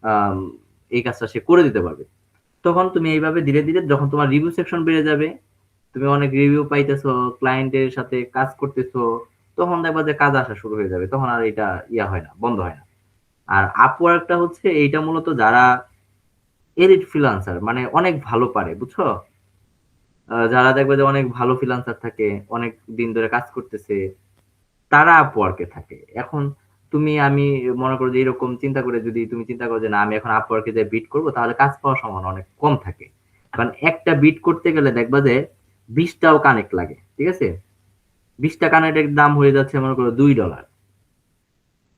আম, এই কাজটা সে করে দিতে পারবে। তখন তুমি এইভাবে ধীরে ধীরে যখন তোমার রিভিউ সেকশন বেড়ে যাবে, তুমি অনেক রিভিউ পাইতেছো, ক্লায়েন্টের সাথে কাজ করতেছো, তখন দেখবা যে কাজ আসা শুরু হয়ে যাবে, তখন আর এটা ইয়া হয় না, বন্ধ হয় না। আর আপওয়ার্কটা হচ্ছে এইটা মূলত যারা এলিট ফ্রিল্যান্সার, মানে অনেক ভালো পারে, বুঝছো? যারা দেখবে যে অনেক ভালো ফ্রিল্যান্সার থাকে, অনেক দিন ধরে কাজ করতেছে, তারা আপওয়ার্কে থাকে। এখন তুমি আমি মনে করো যে এরকম চিন্তা করে যদি তুমি চিন্তা করো যে না আমি এখন আপওয়ার্কে যে বিট করবো, তাহলে কাজ পাওয়ার সম্ভাবনা অনেক কম থাকে। কারণ একটা বিট করতে গেলে দেখবা যে 20টাও কানেক্ট লাগে, ঠিক আছে? 20টা কানেক্টের দাম হয়ে যাচ্ছে মনে করো $2।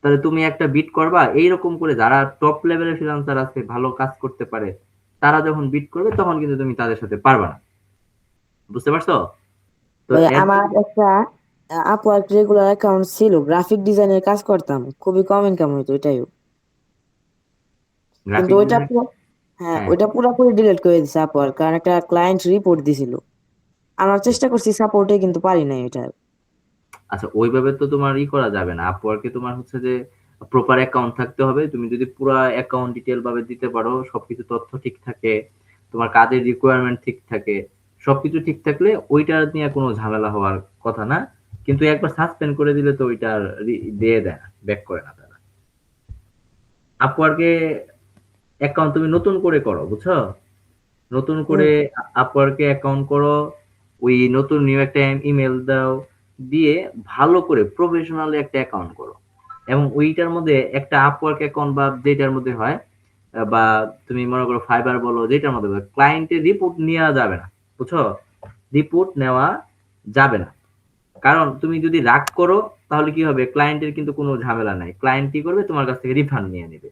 তাহলে তুমি একটা বিট করবা, এইরকম করে যারা টপ লেভেলের ফ্রিল্যান্সার আছে, ভালো কাজ করতে পারে, তারা যখন বিট করবে তখন কিন্তু তুমি তাদের সাথে পারবা না। বুঝতে পারছো? তো ভাই এর আমার একটা আপওয়ার্ক রেগুলার অ্যাকাউন্ট ছিল, গ্রাফিক ডিজাইনের কাজ করতাম, খুবই কম ইনকাম হইতো ওইটাও। কিন্তু গ্রাফিক ওইটা ডিজাইন, হ্যাঁ, হ্যাঁ, ওইটা পুরোপুরি ডিলিট করে দিছে আপওয়ার্ক, কারণ একটা ক্লায়েন্ট রিপোর্ট দিছিল। আমরা চেষ্টা করছি সাপোর্টে, কিন্তু পারি নাই এটা। আচ্ছা ওইভাবে তো তোমার ই করা যাবে না, আপওয়ার্কে তোমার হচ্ছে যে প্রপার অ্যাকাউন্ট থাকতে হবে। তুমি যদি পুরো অ্যাকাউন্ট ডিটেল ভাবে দিতে পারো, সবকিছু তথ্য ঠিক থাকে, তোমার কাজের রিকোয়ারমেন্ট ঠিক থাকে, সবকিছু ঠিক থাকলে ওইটা নিয়ে কোনো ঝামেলা হওয়ার কথা না। কিন্তু একবার সাসপেন্ড করে দিলে তো ওইটা আর দিয়ে দেয় না, ব্যাক করে না তারা। আপওয়ার্কে অ্যাকাউন্ট তুমি নতুন করে করো, বুঝছো? নতুন হুম। করে আপওয়ার্কে অ্যাকাউন্ট করো, ওই নতুন নিউ একটা ইমেল দাও, দিয়ে ভালো করে প্রফেশনালি একটা অ্যাকাউন্ট করো, এবং ওইটার মধ্যে একটা আপওয়ার্ক অ্যাকাউন্ট বা যেটার মধ্যে হয়, বা তুমি মনে করো ফাইবার বলো, যেটার মধ্যে ক্লায়েন্টের রিপোর্ট নেওয়া যাবে না, বুঝছো? রিপোর্ট নেওয়া যাবে না। কারণ তুমি যদি রাগ করো তাহলে কি হবে, ক্লায়েন্টের কিন্তু কোনো ঝামেলা নাই, ক্লায়েন্ট কি করবে তোমার কাছ থেকে রিফান্ড নিয়ে নেবে।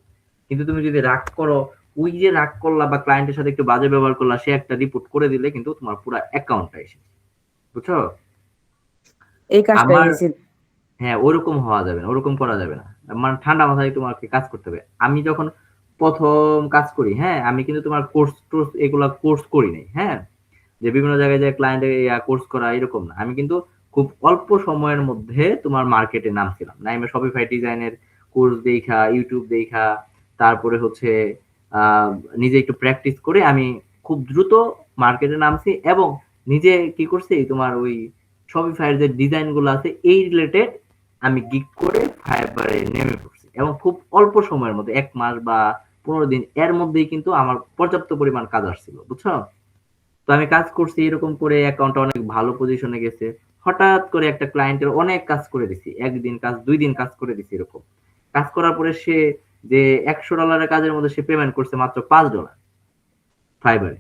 কিন্তু তুমি যদি রাগ করো, ওই যে রাগ করলা বা ক্লায়েন্টের সাথে একটু বাজে ব্যবহার করলা, সে একটা রিপোর্ট করে দিলে কিন্তু তোমার পুরো অ্যাকাউন্টটা এসে, বুঝছো? এই কাজটাই আমার হয়েছিল। হ্যাঁ, ওরকম হওয়া যাবে না, ওরকম করা যাবে না। মানে ঠান্ডা মাথায় তোমাকে কাজ করতে হবে। আমি যখন প্রথম কাজ করি, হ্যাঁ, আমি কিন্তু তোমার কোর্স টোর্স এগুলা কোর্স করি নাই, হ্যাঁ, যে বিভিন্ন জায়গায় যে ক্লায়েন্ট কোর্স করা এরকম না। আমি কিন্তু খুব অল্প সময়ের মধ্যে তোমার মার্কেটে নামছিলাম, নাইমে শপিফাই ডিজাইনের কোর্স দেখা, ইউটিউব দেখা, তারপরে হচ্ছে আহ, নিজে একটু প্র্যাকটিস করে আমি খুব দ্রুত মার্কেটে নামছি, এবং নিজে কি করছি তোমার ওই শপিফাইয়ের যে ডিজাইন গুলো আছে এই রিলেটেড আমি গিগ করে ফাইবারে নেমে পড়ছি, এবং খুব অল্প সময়ের মধ্যে 1 মাস বা 15 দিন এর মধ্যেই কিন্তু আমার পর্যাপ্ত পরিমাণ কাজ আসছিল, বুঝছো? তো আমি কাজ করছি এরকম করে, অ্যাকাউন্টটা অনেক ভালো পজিশনে গেছে। হঠাৎ করে একটা ক্লায়েন্টের অনেক কাজ করে দিছি, 1 দিন কাজ 2 দিন কাজ করে দিছি, এরকম কাজ করার পরে সে যে $100 কাজের মধ্যে সে পেমেন্ট করছে মাত্র $5 ফাইবারে।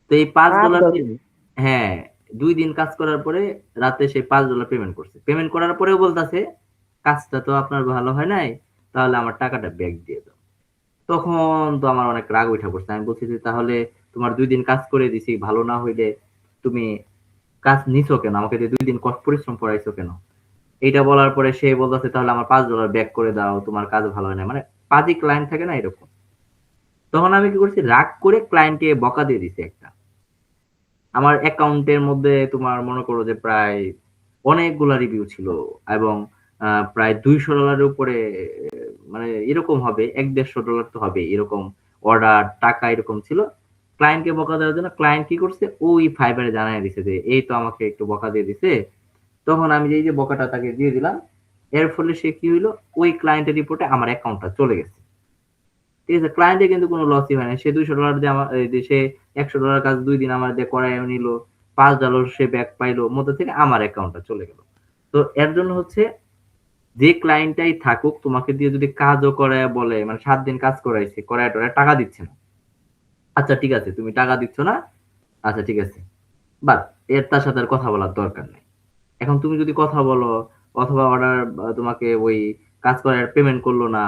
তো এই $5 $5? হ্যাঁ, 2 দিন কাজ করার পরে রাতে সে $5 পেমেন্ট করছে। পেমেন্ট করার পরেও বলতেছে কাজটা তো আপনার ভালো হয় নাই, তাহলে আমার টাকাটা ব্যাক দিয়ে দাও। তখন তো আমার অনেক রাগ উঠে পড়ছে। আমি বলছি যে তাহলে তোমার 2 দিন কাজ করে দিছি, ভালো না হইলে তুমি কাজ নিছো কেন, আমাকে যে 2 দিন কষ্ট পরিশ্রম করাইছো কেন? এইটা বলার পরে সে বলতেছে তাহলে আমার $5 ব্যাক করে দাও, তোমার কাজ ভালো হয় না, মানে পাজি ক্লায়েন্ট থাকে না এরকম। তখন আমি কি করছি, রাগ করে ক্লায়েন্টকে বকা দিয়ে দিছি একটা। আমার অ্যাকাউন্টের মধ্যে তোমার মনে করো যে প্রায় অনেকগুলা রিভিউ ছিল, এবং প্রায় $200 উপরে, মানে এরকম হবে, $100-150 তো হবে এরকম অর্ডার টাকা এরকম ছিল। ক্লায়েন্টকে বকা দেওয়ার জন্য ক্লায়েন্ট কি করছে, ওই ফাইবারে জানাই দিছে যে এই তো আমাকে একটু বকা দিয়ে দিছে। তখন আমি যে এই যে বকাটা তাকে দিয়ে দিলাম, এর ফলে সে কি হইলো, ওই ক্লায়েন্টের রিপোর্টে আমার অ্যাকাউন্টটা চলে গেছে। ঠিক আছে, ক্লায়েন্টের কিন্তু কোনো লসই হয় না। সে $200 দিয়ে আমার সে $100 কাজ 2 দিন আমার দিয়ে করাই নিল, $5 সে ব্যাক পাইলো, মধ্যে থেকে আমার অ্যাকাউন্টটা চলে গেল। তো এর জন্য হচ্ছে যে ক্লায়েন্টটাই থাকুক তোমাকে দিয়ে যদি কাজও করায় বলে, মানে 7 দিন কাজ করাইছে, করায় টরায় টাকা দিচ্ছে না, আচ্ছা ঠিক আছে তুমি টাকা দিচ্ছ না, আচ্ছা ঠিক আছে, বাট এর তার সাথে আর কথা বলার দরকার নেই। এখন তুমি যদি কথা বলো, অথবা অর্ডার তোমাকে ওই কাজ করার পেমেন্ট করলো না,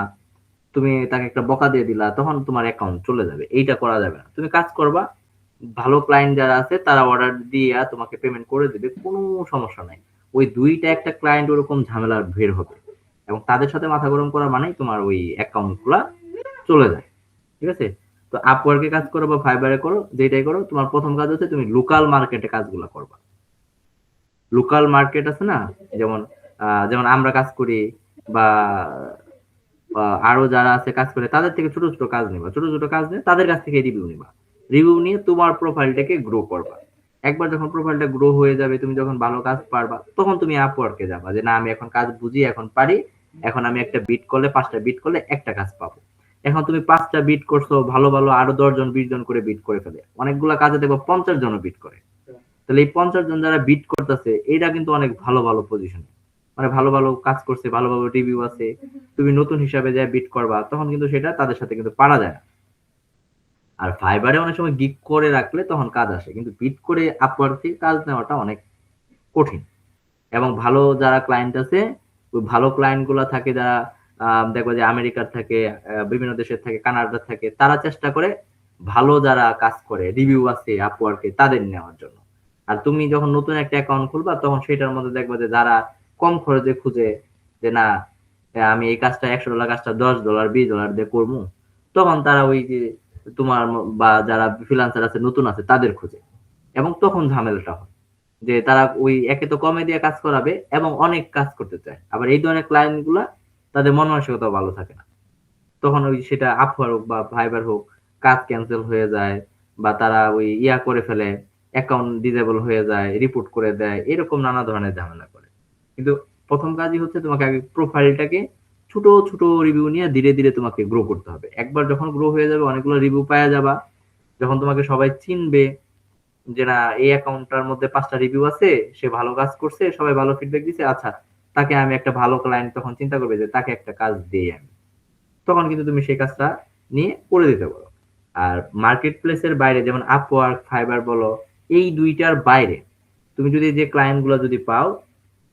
তুমি তাকে একটা বকা দিয়ে দিলা, তখন তোমার অ্যাকাউন্ট চলে যাবে। এইটা করা যাবে না। তুমি কাজ করবা, ভালো ক্লায়েন্ট যারা আছে তারা অর্ডার দিয়ে তোমাকে পেমেন্ট করে দেবে, কোনো সমস্যা নাই। ওই 2টা একটা ক্লায়েন্ট ওরকম ঝামেলার বের হবে, এবং তাদের সাথে মাথা গরম করা মানেই তোমার ওই অ্যাকাউন্ট গুলা চলে যায়। ঠিক আছে? তো আপওয়ার্কে কাজ করো বা ফাইবারে করো, যেটাই করো, তোমার প্রথম কাজ হচ্ছে তুমি লোকাল মার্কেটে কাজগুলো করবা। লোকাল মার্কেট আছে না, যেমন যেমন আমরা কাজ করি, বা আরো যারা আছে কাজ করে, তাদের থেকে ছোট ছোট কাজ নিবা, ছোট ছোট কাজ নিয়ে তাদের কাছ থেকে রিভিউ নিবা। রিভিউ নিয়ে তোমার প্রোফাইলটাকে গ্রো করবা। একবার যখন প্রোফাইলটা গ্রো হয়ে যাবে, তুমি যখন ভালো কাজ পারবা, তখন তুমি আপওয়ার্কে যাবা যে না আমি এখন কাজ বুঝি, এখন পারি, এখন আমি একটা বিট করলে 5টা বিট করলে একটা কাজ পাবো। এখন তুমি 5টা বিট করছো, ভালো ভালো আরো 10 জন 20 জন করে বিট করে ফেলে, অনেকগুলা কাজে দেখবো 50 জনও বিট করে। তাহলে এই 50 জন যারা বিট করতেছে এরা কিন্তু অনেক ভালো ভালো পজিশন, মানে ভালো ভালো কাজ করছে, ভালো ভালো রিভিউ আছে। তুমি নতুন হিসাবে যা বিট করবা, তখন কিন্তু সেটা তাদের সাথে কিন্তু পারা যায় না। আর ফাইবারে অনেক সময় গিগ করে রাখলে তখন কাজ আসে, কিন্তু বিট করে আপওয়ার্ক থেকে কাজ নেওয়াটা অনেক কঠিন। এবং ভালো যারা ক্লায়েন্ট আছে, ওই ভালো ক্লায়েন্ট গুলা থাকে যারা দেখো যে আমেরিকার থাকে, বিভিন্ন দেশের থাকে, কানাডার থাকে, তারা চেষ্টা করে ভালো যারা কাজ করে রিভিউ আছে আপওয়ার্কে তাদের নেওয়ার জন্য। আর তুমি যখন নতুন একটা অ্যাকাউন্ট খুলবা, তখন সেটার মধ্যে দেখবা যে যারা কম খরচে খুঁজে, যে না আমি এই কাজটা $100 কাজটা $10 $20 দিয়ে করবো, তখন তারা ওই যে তোমার বা যারা ফ্রিল্যান্সার আছে নতুন আছে তাদের খুঁজে, এবং তখন ঝামেলাটা হয় যে তারা ওই একে তো কমে দিয়ে কাজ করাবে এবং অনেক কাজ করতে চায়, আবার এই ধরনের ক্লায়েন্ট গুলা তাদের মন মানসিকতা ভালো থাকে না। তখন ওই সেটা আপওয়ার্ক হোক বা ফাইবার হোক, কাজ ক্যান্সেল হয়ে যায়, বা তারা ওই করে ফেলে, অ্যাকাউন্ট ডিজেবল হয়ে যায়, রিপোর্ট করে দেয়, এরকম নানা ধরনের ঝামেলা করে। কিন্তু প্রথম কাজই হচ্ছে তোমাকে আগে প্রোফাইলটাকে ছোট ছোট রিভিউ নিয়ে ধীরে ধীরে তোমাকে গ্রো করতে হবে। একবার যখন গ্রো হয়ে যাবে, অনেকগুলো রিভিউ পাওয়া যাবা, যখন তোমাকে সবাই চিনবে যে না এই অ্যাকাউন্টটার মধ্যে 5টা রিভিউ আছে, সে ভালো কাজ করছে, সবাই ভালো ফিডব্যাক দিছে, আচ্ছা তাকে আমি একটা ভালো ক্লায়েন্ট, তখন চিন্তা করবে যে তাকে একটা কাজ দিই আমি, তখন কিন্তু তুমি সেই কাজটা নিয়ে করে দিতে পারো। আর মার্কেট প্লেসের বাইরে যেমন আপওয়ার্ক ফাইবার বলো, এই 2টার বাইরে তুমি যদি যে ক্লায়েন্ট গুলো যদি পাও,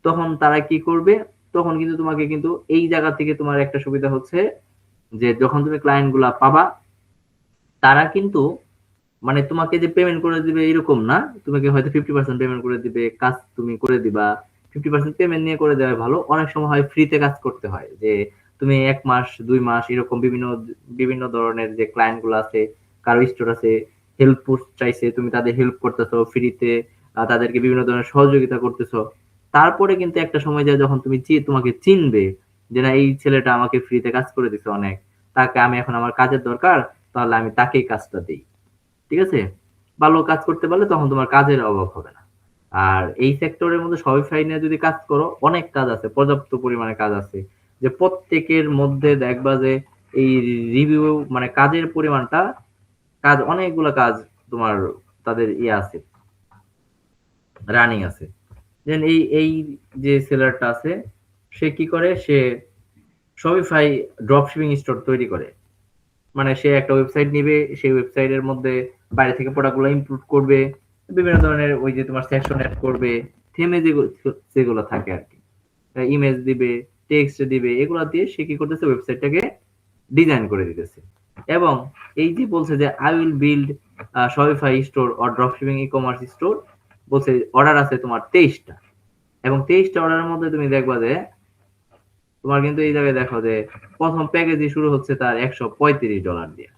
তখন তারা কি করবে, তখন কিন্তু তোমাকে কিন্তু এই জায়গা থেকে তোমার একটা সুবিধা হচ্ছে যে যখন তুমি ক্লায়েন্ট গুলা পাবা, তারা কিন্তু মানে তোমাকে যে পেমেন্ট করে দিবে এরকম না, তোমাকে হয়তো 50% পেমেন্ট করে দিবে, কাজ তুমি করে দিবা, 50% পেমেন্ট নিয়ে করে দেওয়া ভালো। অনেক সময় হয় ফ্রিতে কাজ করতে হয়, যে তুমি 1 মাস 2 মাস এরকম বিভিন্ন বিভিন্ন ধরনের যে ক্লায়েন্ট গুলো আছে, কারো স্টোর আছে, হেল্প চাইছে, তুমি তাদের হেল্প করতেছো ফ্রিতে, তাদেরকে বিভিন্ন ধরনের সহযোগিতা করতেছো। তারপরে কিন্তু একটা সময় যায় যখন তুমি তোমাকে চিনবে যে না, এই ছেলেটা আমাকে ফ্রিতে কাজ করে দিছে অনেক, তাকে আমি এখন আমার কাজের দরকার, তাহলে আমি তাকেই কাজটা দিই। ঠিক আছে? ভালো কাজ করতে পারলে তখন তোমার কাজের অভাব হবে না। আর এই সেক্টরের মধ্যে শপিফাই নিয়ে যদি কাজ করো, অনেক কাজ আছে, পর্যাপ্ত পরিমাণে কাজ আছে, যে প্রত্যেকের মধ্যে দেখবা যে এই রিভিউ মানে কাজের পরিমাণটা, কাজ অনেকগুলো কাজ তোমার তাদের আছে, রানিং আছে। দেন এই এই যে সেলারটা আছে, সে কি করে, সে শপিফাই ড্রপশিপিং স্টোর তৈরি করে। মানে সে একটা ওয়েবসাইট নিবে, সেই ওয়েবসাইটের মধ্যে বাইরে থেকে প্রোডাক্টগুলো ইনক্লুড করবে, বিভিন্ন ধরনের ওই যে তোমার সেকশন অ্যাড করবে, থেমে যেগুলো থাকে আর কি, ইমেজ দিবে, টেক্সট দিবে, এগুলো দিয়ে সে কি করতেছে, ওয়েবসাইটটাকে ডিজাইন করে দিতেছে। এবং এই যে বলছে যে I will build Shopify store or dropshipping e commerce store, বলছে অর্ডার আছে তোমার 23টা, এবং 23টা অর্ডারের মধ্যে তুমি দেখবা যে তোমার কিন্তু এই জায়গায় দেখো যে প্রথম প্যাকেজই শুরু হচ্ছে তার $135 দিয়ে,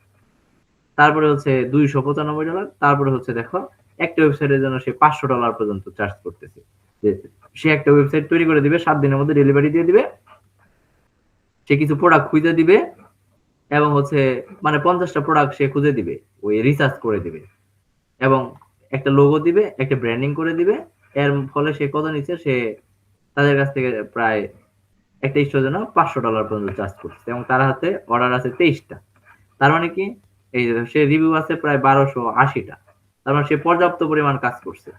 তারপরে হচ্ছে $295, তারপরে হচ্ছে দেখো একটা ওয়েবসাইটের জন্য সে $500 পর্যন্ত চার্জ করতেছে। যে সে একটা ওয়েবসাইট তৈরি করে দিবে, 7 দিনের মধ্যে ডেলিভারি দিয়ে দিবে, সে কিছু প্রোডাক্ট খুঁজে দিবে, এবং হচ্ছে মানে 50টা প্রোডাক্ট সে খুঁজে দিবে, ওই রিসার্চ করে দিবে, এবং একটা লোগো দিবে, একটা ব্র্যান্ডিং করে দিবে। এর ফলে সে কত নিচ্ছে, সে তাদের কাছ থেকে প্রায় একটা স্টোরের জন্য $500 পর্যন্ত চার্জ করছে, এবং তার হাতে অর্ডার আছে 23টা। তার মানে কি, এই যে সে রিভিউ আছে প্রায় 1280টা, তার মানে সে পর্যাপ্ত পরিমাণ কাজ করছে।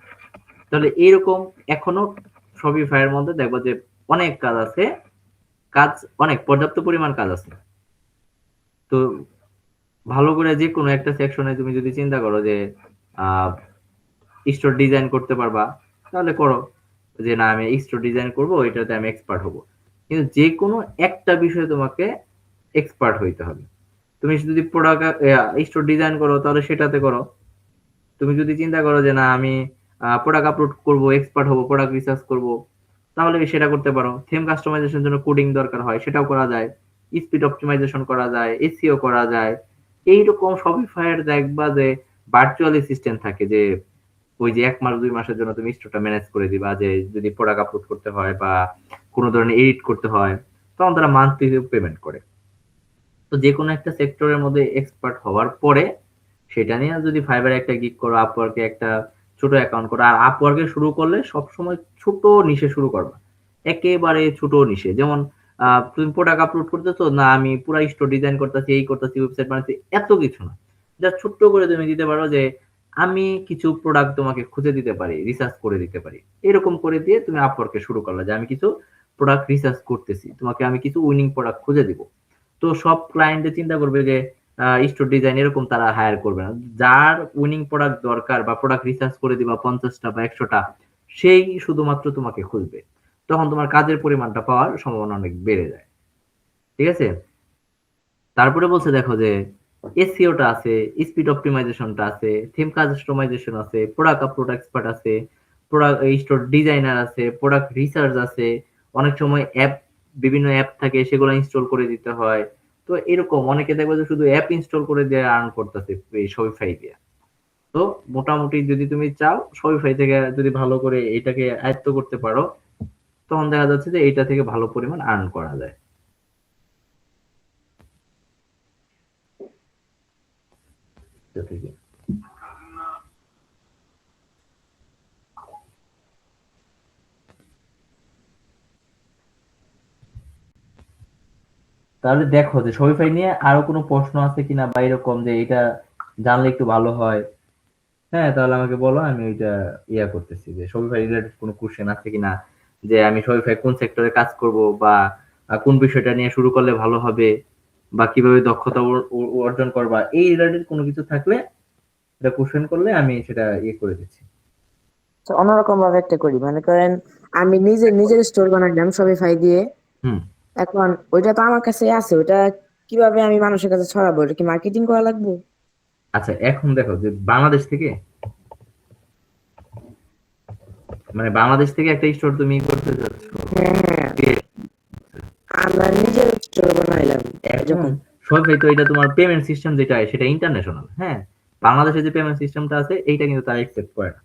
তাহলে এইরকম এখনো শপিফাই এর মধ্যে দেখবো যে অনেক কাজ আছে, কাজ অনেক পর্যাপ্ত পরিমাণ কাজ আছে। তো ভালো করে যে কোনো একটা সেকশনে তুমি যদি চিন্তা করো যে স্টোর ডিজাইন করতে পারবা, তাহলে করো, যে না আমি স্টোর ডিজাইন করব, এটাতে আমি এক্সপার্ট হব। কিন্তু যে কোনো একটা বিষয়ে তোমাকে এক্সপার্ট হইতে হবে। তুমি যদি প্রোডাক্ট স্টোর ডিজাইন করো, তাহলে সেটাতে করো। তুমি যদি চিন্তা করো যে না আমি প্রোডাক্ট আপলোড করব, এক্সপার্ট হব, প্রোডাক্ট রিসার্চ করব, তাহলে সেটা করতে পারো। থিম কাস্টমাইজেশনের জন্য কোডিং দরকার হয়, সেটাও করা যায়। স্পিড অপটিমাইজেশন করা যায়, এসইও করা যায়। এইরকম শপিফাইয়ের দেখবা যে ভার্চুয়াল অ্যাসিস্ট্যান্ট থাকে, যে ওই যে 1 মাস 2 মাসের জন্য তুমি স্টোরটা ম্যানেজ করে দিবা, যে যদি প্রোডাক্ট আপলোড করতে হয় বা কোনো ধরনের এডিট করতে হয়, তখন তারা মান্থলি পেমেন্ট করে। তো যে কোনো একটা সেক্টরের মধ্যে এক্সপার্ট হওয়ার পরে সেটা নিয়ে যদি ফাইবারে একটা গিগ করো, আপওয়ার্কে একটা ছোট অ্যাকাউন্ট করো। আর আপওয়ার্কে শুরু করলে সবসময় ছোট নিশে শুরু করবা, একেবারে ছোট নিশে। যেমন তুমি প্রোডাক্ট আপলোড করতেছো না, আমি পুরো স্টোর ডিজাইন করতেছি, এই করতেছি, ওয়েবসাইট বানাচ্ছি, এত কিছু না। যা ছোট্ট করে তুমি দিতে পারো যে আমি কিছু প্রোডাক্ট তোমাকে খুঁজে দিতে পারি, রিসার্চ করে দিতে পারি, এরকম করে দিয়ে তুমি আপওয়ার্কে শুরু করলা যে আমি কিছু প্রোডাক্ট রিসার্চ করতেছি, তোমাকে আমি কিছু উইনিং প্রোডাক্ট খুঁজে দিব। তো সব ক্লায়েন্টে চিন্তা করবে যে স্টোর ডিজাইন এরকম তারা হায়ার করবে না। যার উইনিং প্রোডাক্ট দরকার বা প্রোডাক্ট রিসার্চ করে দিবা 50টা বা 100টা, সেই শুধুমাত্র তোমাকে খুঁজবে। তখন তোমার কাজের পরিমাণটা পাওয়ার সম্ভাবনা অনেক বেড়ে যায়। ঠিক আছে? তারপরে বলছে দেখো যে এসইওটা আছে, স্পিড অপটিমাইজেশনটা আছে, থিম কাস্টমাইজেশন আছে, প্রোডাক্ট আপলোড এক্সপার্ট আছে, প্রোডাক্ট স্টোর ডিজাইনার আছে, প্রোডাক্ট রিসার্চ আছে। অনেক সময় বিভিন্ন অ্যাপ থাকে, সেগুলো ইনস্টল করে দিতে হয়। তো এরকম অনেকে দেখবে যে শুধু অ্যাপ ইনস্টল করে দিয়ে আর্ন করতেছে এই শপিফাই দিয়ে। তো মোটামুটি যদি তুমি চাও শপিফাই থেকে যদি ভালো করে এটাকে আয়ত্ত করতে পারো, তখন দেখা যাচ্ছে যে এইটা থেকে ভালো পরিমাণ আর্ন করা যায়। এটা থেকে তাহলে দেখো যে শপিফাই নিয়ে আরো কোনো প্রশ্ন আছে কিনা, বা এরকম যে এটা জানলে একটু ভালো হয়। হ্যাঁ, তাহলে আমাকে বলো, আমি ওইটা করতেছি যে শপিফাই রিলেটেড কোনো কোশ্চেন আছে কিনা, যে আমি শপিফাই কোন সেক্টরে কাজ করব, বা কোন বিষয়টা নিয়ে শুরু করলে ভালো হবে, বা কিভাবে দক্ষতা অর্জন করবা, এই রিলেটেড কোনো কিছু থাকলে এটা কোশ্চেন করলে আমি সেটা করে দিচ্ছি। তো অন্যরকম ভাবে একটা করি, মনে করেন আমি নিজের স্টোর বানাইলাম শপিফাই দিয়ে। হুম। এখন ওইটা তো আমার কাছে আছে, ওইটা কিভাবে আমি মানুষের কাছে ছড়াবো? ওটা কি মার্কেটিং করা লাগবে? আচ্ছা, এখন দেখো যে বাংলাদেশ থেকে মানে বাংলাদেশ থেকে একটা স্টোর তুমি করতে যাচ্ছ। হ্যাঁ হ্যাঁ, আমরা নিজের স্টোর বানাইলাম এখন যখন। সবাই তো এটা তোমার পেমেন্ট সিস্টেম যেটা সেটা ইন্টারন্যাশনাল, হ্যাঁ। বাংলাদেশে যে পেমেন্ট সিস্টেমটা আছে এইটা কিন্তু তারা একসেপ্ট করে না।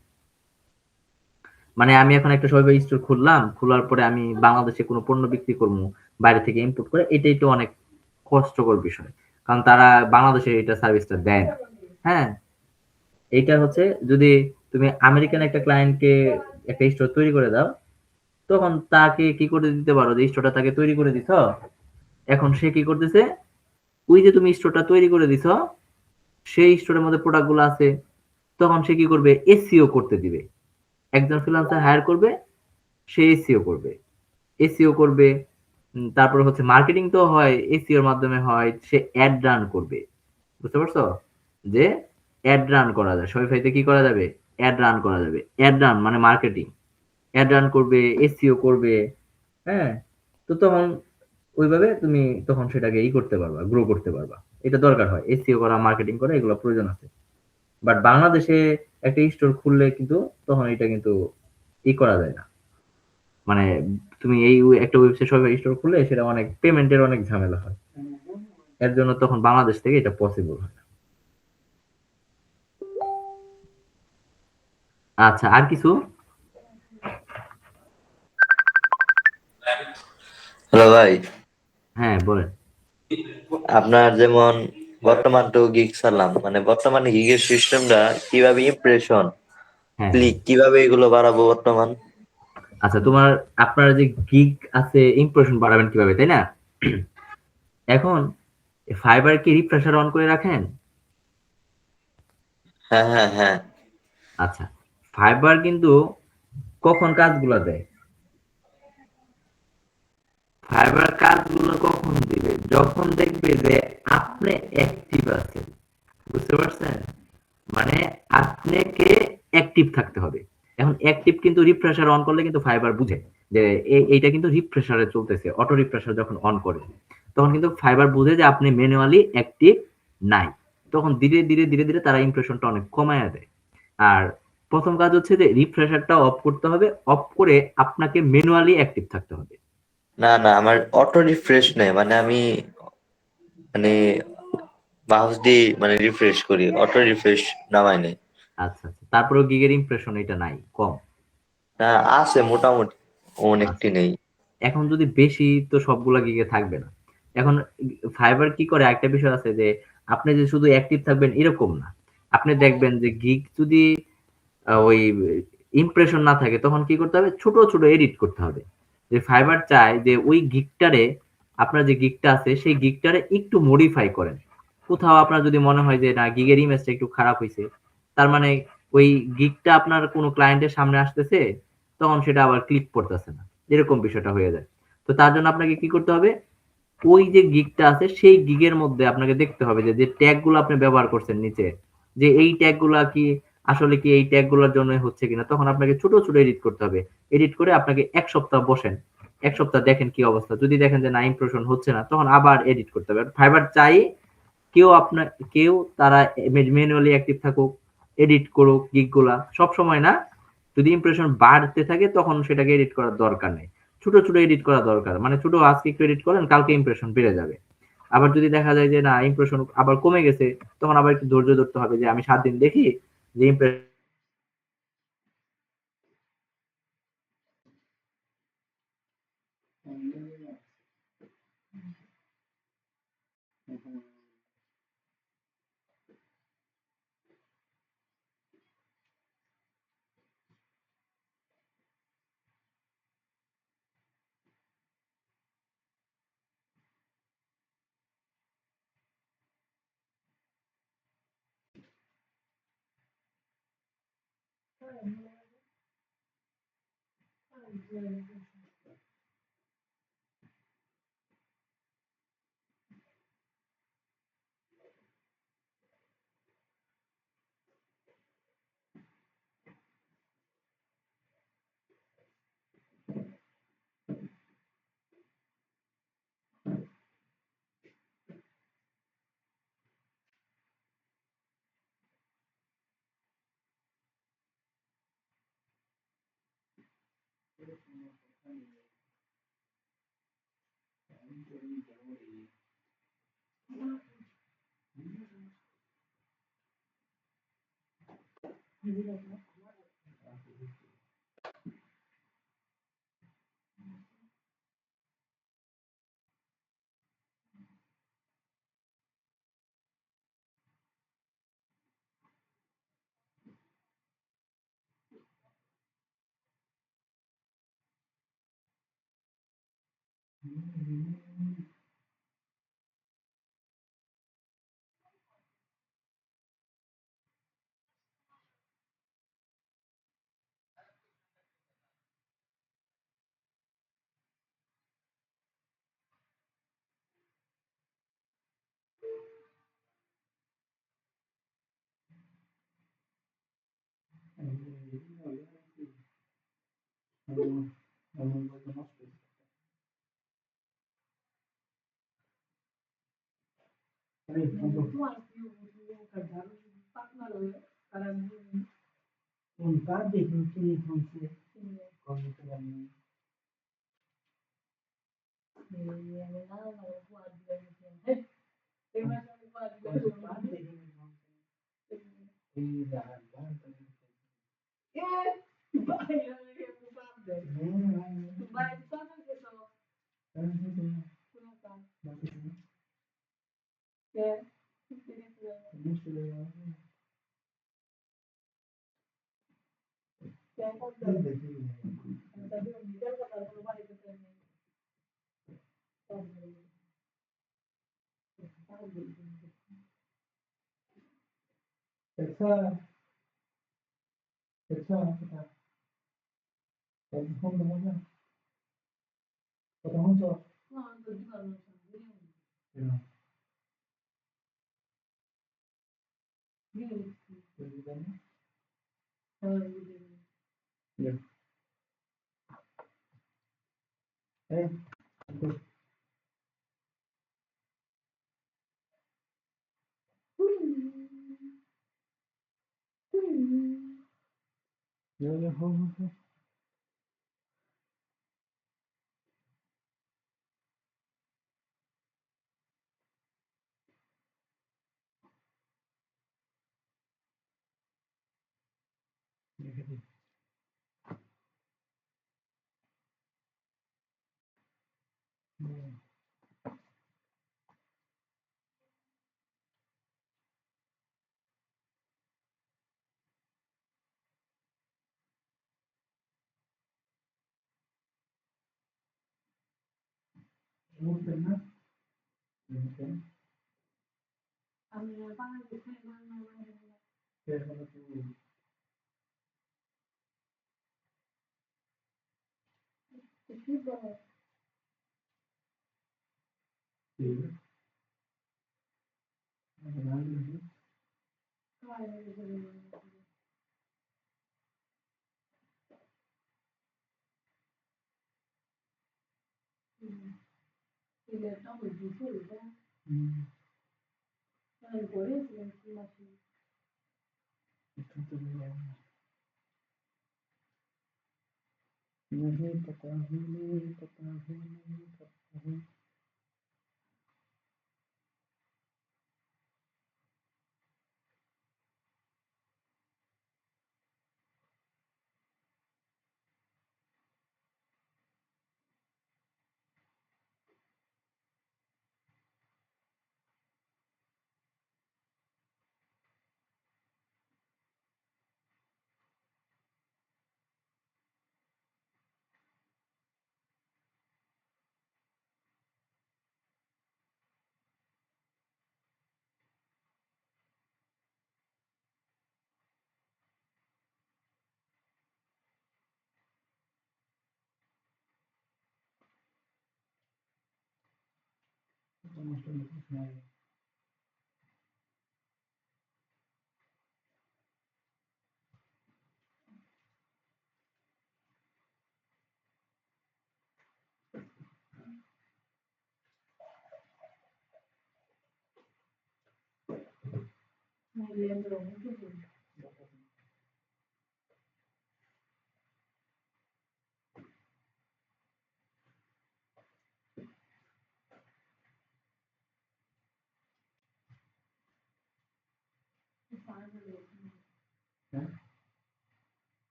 মানে আমি এখন একটা সবাই স্টোর খুললাম, খোলার পরে আমি বাংলাদেশে কোনো পণ্য বিক্রি করবো বাইরে থেকে ইম্পোর্ট করে, এটাই তো অনেক কষ্টকর বিষয়। কারণ তারা বাংলাদেশে এটা সার্ভিসটা দেয় না, হ্যাঁ। এইটা হচ্ছে যদি তুমি আমেরিকান একটা ক্লায়েন্টকে একটা স্টোর তৈরি করে দাও, তখন তাকে কি করে দিতে পারো, যে স্টোরটা তাকে তৈরি করে দিছ, এখন সে কি করতেছে, ওই যে তুমি স্টোরটা তৈরি করে দিছ, সেই স্টোরের মধ্যে প্রোডাক্ট গুলো আছে, তখন সে কি করবে, এসইও করতে দিবে। একজন ফ্রিল্যান্সার হায়ার করবে, সে এসইও করবে, এসইও করবে। তারপরে হচ্ছে মার্কেটিং তো হয় এসইও এর মাধ্যমে হয়, সে অ্যাড রান করবে। বুঝতে পারছো, যে অ্যাড রান করা যায় শপিফাইতে, কি করা যাবে, অ্যাড রান করা যাবে। অ্যাড রান মানে মার্কেটিং, অ্যাড রান করবে, এসইও করবে, হ্যাঁ। তো তখন ওইভাবে তুমি তখন সেটাকে করতে পারবা, গ্রো করতে পারবা। এটা দরকার হয়, এসইও করা, মার্কেটিং করা, এগুলো প্রয়োজন আছে। বাট বাংলাদেশে একটা স্টোর খুললে কিন্তু তখন এটা কিন্তু করা যায় না। মানে তুমি একটা ওয়েবসাইট সবাই স্টোর খুললে সেটা অনেক পেমেন্টের অনেক ঝামেলা হয়, এর জন্য তখন বাংলাদেশ থেকে এটা পসিবল হয় না। আচ্ছা, আর কিছু? হ্যালো ভাই, হ্যাঁ, বলেন। আপনার যেমন বর্তমান তো গিগ চালাম, মানে বর্তমানে গিগের সিস্টেমটা কিভাবে, ইমপ্রেশন, হ্যাঁ, হ্যাঁ। ক্লিক কিভাবে এগুলো বাড়াবো বর্তমান? আচ্ছা, আপনার যে গিগ আছে, ইমপ্রেশন বাড়াবেন কিভাবে, তাই না? এখন ফাইবার কি রিফ্রেশার অন করে রাখেন? হ্যাঁ হ্যাঁ হ্যাঁ। আচ্ছা, ফাইবার কিন্তু কখন কাজগুলো দেয়, ফাইবার কাজগুলো কখন দিবে, যখন দেখবে যে আপনি অ্যাক্টিভ আছেন। বুঝতে পারছেন, মানে আপনাকে অ্যাক্টিভ থাকতে হবে। এখন অ্যাক্টিভ কিন্তু রিফ্রেশার অন করলে কিন্তু ফাইবার বুঝে যে এইটা কিন্তু রিফ্রেশারে চলতেছে, অটো রিফ্রেশার যখন অন করে তখন কিন্তু ফাইবার বুঝে যে আপনি ম্যানুয়ালি অ্যাক্টিভ নাই। তখন ধীরে ধীরে ধীরে ধীরে তারা ইমপ্রেশনটা অনেক কমায় দেয়। আর প্রথম কাজ হচ্ছে যে রিফ্রেশারটা অফ করতে হবে, অফ করে আপনাকে ম্যানুয়ালি অ্যাক্টিভ থাকতে হবে। না না, আমার অটো রিফ্রেশ নেই, মানে আমি মানে মাউস দিয়ে মানে রিফ্রেশ করি, অটো রিফ্রেশ নামাই নেই। আচ্ছা, আচ্ছা, তারপরেও গিগের ইমপ্রেশন এটা নাই, কম। না, আছে মোটামুটি, অনেকটি আচ্ছা, নেই। এখন যদি বেশি, তো সবগুলা গিগে থাকবে না। এখন ফাইবার কি করে, একটা বিষয় আছে যে আপনি যে শুধু অ্যাক্টিভ থাকবেন এরকম না। আপনি দেখবেন যে গিগ যদি ওই ইমপ্রেশন না থাকে, তখন কি করতে হবে, ছোট ছোট এডিট করতে হবে। যে ফাইবার চায় যে ওই গিগটারে, আপনার যে গিগটা আছে সেই গিগটারে একটু মডিফাই করেন। কোথাও আপনার যদি মনে হয় যে না, গিগের ইমেজটা একটু খারাপ হয়েছে, তার মানে ওই গিগটা আপনার কোনো ক্লায়েন্টের সামনে আসতেছে, তখন সেটা আবার ক্লিক করতেছে না, এরকম বিষয়টা হয়ে যায়। তো তার জন্য আপনাকে কি করতে হবে, ওই যে গিগটা আছে সেই গিগের মধ্যে আপনাকে দেখতে হবে যে যে ট্যাগ গুলো আপনি ব্যবহার করছেন নিচে, যে এই ট্যাগ গুলা কি আসলে কি এই ট্যাগ গুলোর জন্য হচ্ছে কিনা, তখন আপনাকে ছোট ছোট এডিট করতে হবে। এডিট করে আপনাকে এক সপ্তাহ বসেন, এক সপ্তাহ দেখেন কি অবস্থা, যদি দেখেন যে না, ইমপ্রেশন হচ্ছে না, তখন আবার এডিট করতে হবে। ফাইবার চাই কেউ আপনার, কেউ তারা ম্যানুয়ালি অ্যাক্টিভ থাকুক, এডিট করুক গিগ গুলা, সব সময় না। যদি ইমপ্রেশন বাড়তে থাকে তখন সেটাকে এডিট করার দরকার নেই, ছোট ছোট এডিট করা দরকার। মানে ছোট, আজকে একটু এডিট করেন, কালকে ইমপ্রেশন বেড়ে যাবে। আবার যদি দেখা যায় যে না, ইমপ্রেশন আবার কমে গেছে, তখন আবার একটু ধৈর্য ধরতে হবে, যে আমি 7 দিন দেখি যে ইমপ্রেশন।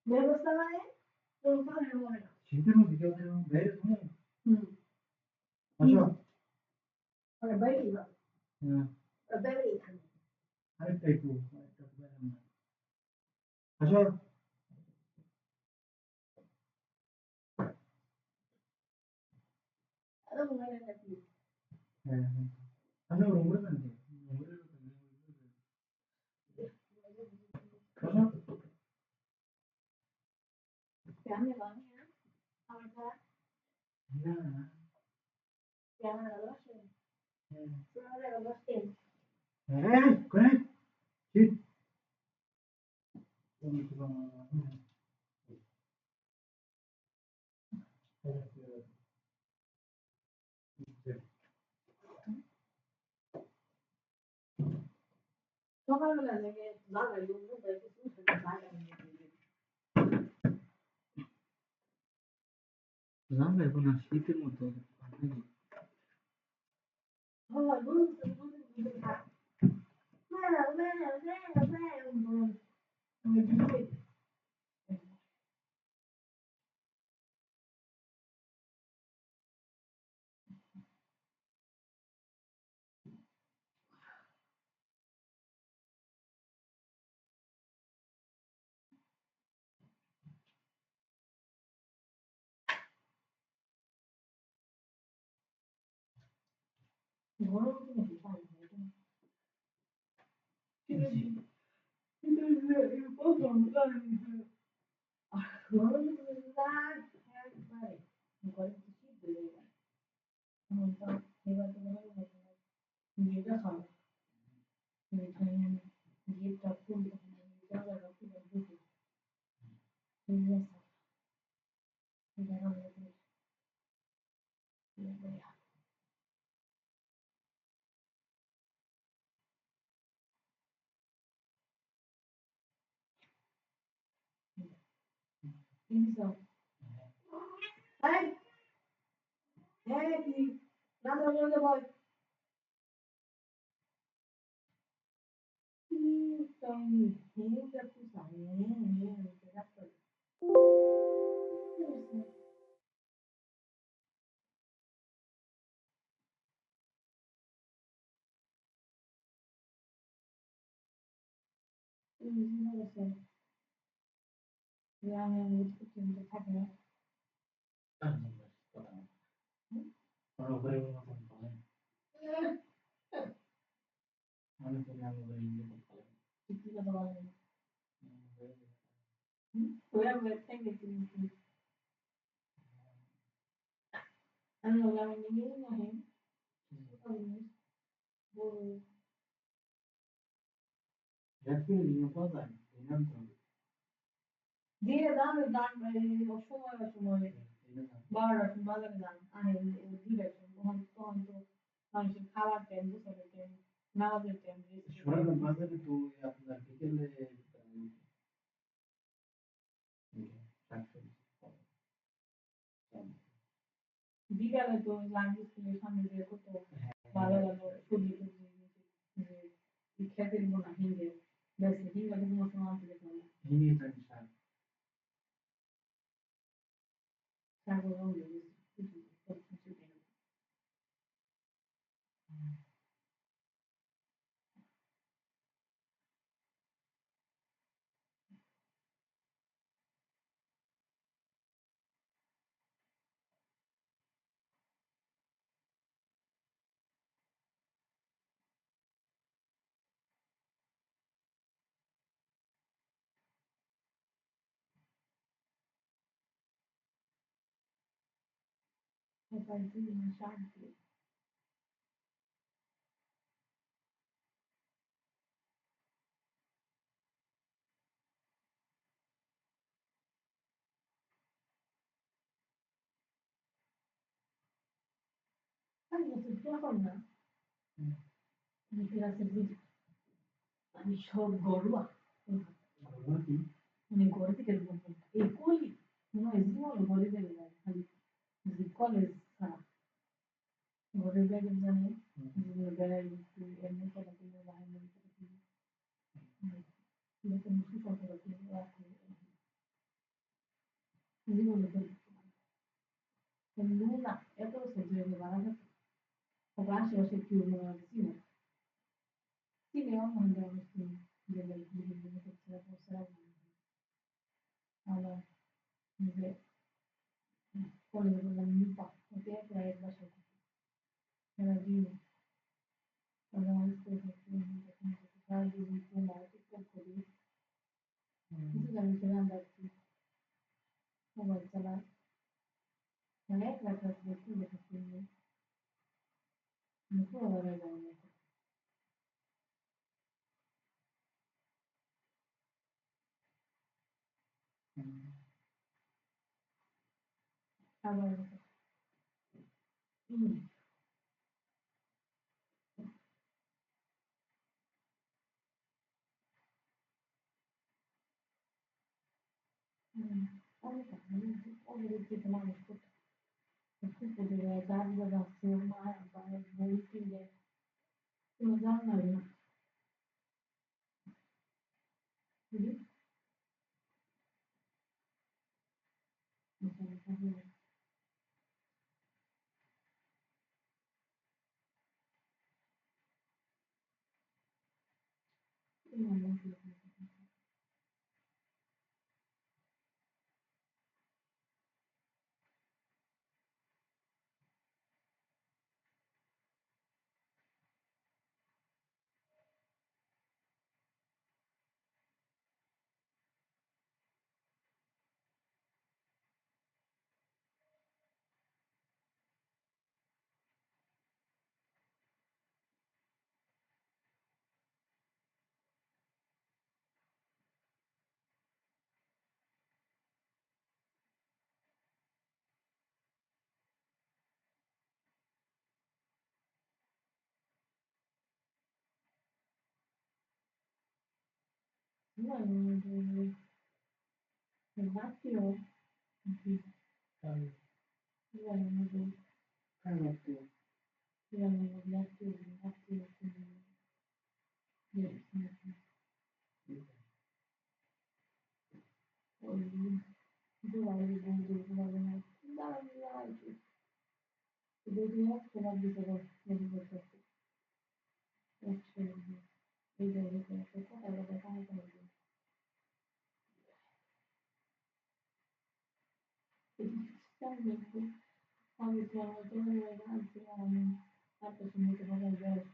ব্যবস্থা মানে তো ভালো হয় না শীতের মধ্যে কেউ কেউ বের হয় আসো আরে বাইরে না বাইরে এখানে আরেকটা একটু আরেকটা বাইরে না আসো আরে মোবাইল নাকি হ্যাঁ হ্যাঁ আমি রুমে থাকি রুমে আসো কেমনে বানি আমার না কেমন লাগছে হ্যাঁ লাগছে হ্যাঁ করে ঠিক সকালবেলা থেকে লাগাই লোক কিছু লাগাই না এখন শীতের মতো দিয়ে দাম দাম সময় সময় 12টা বাজারে দাম আনে দিয়ে তখন তখন তো মানুষের খাওয়ার টাইম গোসলের টাইম নামাজের টাইম বাজারে তো আপনার বিকেলে বিকালে তো লাঞ্চ স্কুলের সামনে দিয়ে কত ভালো ভালো সবজি টবজি খেতের বোনা হিঙ্গে ব্যাস হিঙ্গা তো কোনো সময় আসলে হিঙ্গে থাকে শাক শাক Papadinha, sabe? Sabe, você tinha falado, de tirar cerveja. আমি সব গরুয়া মানে ঘরে থেকে এই কই নয় জীবন ঘরে বেড়ে যায় খালি যে কলেজ ছাড়া ঘরে বেড়ে জানে বেড়াই একটু এমনি করা কিনে বাহিনী এরকম সুসম্পর্ক রাখে জীবনে নুনা এত সহ্য বাড়া গেছে তবে আশেপাশে কেউ মনে হয় চিনে চিনে আমার মনে যে বিভিন্ন করছে আবার যে কলেজে বললাম নিপা ওকে প্রায় এক বছর এরা দিয়ে ওরা স্কুল থেকে সারাদিন টিকটক করি কিছু জানি সেখান যাচ্ছি মোবাইল চালাই মানে এক রাত রাত দেখি দেখেছি পুরো বেড়ায় যাওয়া আবার অনেক অনেক কিছু মানুষ করতে খুব করে গাছ বাজাচ্ছে মা বই কিনে কোনো জান না বুঝলি নাট্য আমি আনছি আমি একটা সময় তোমার বয়স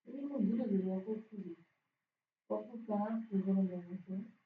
Ini mau dulu dulu aku tuh. Aku kan juga mau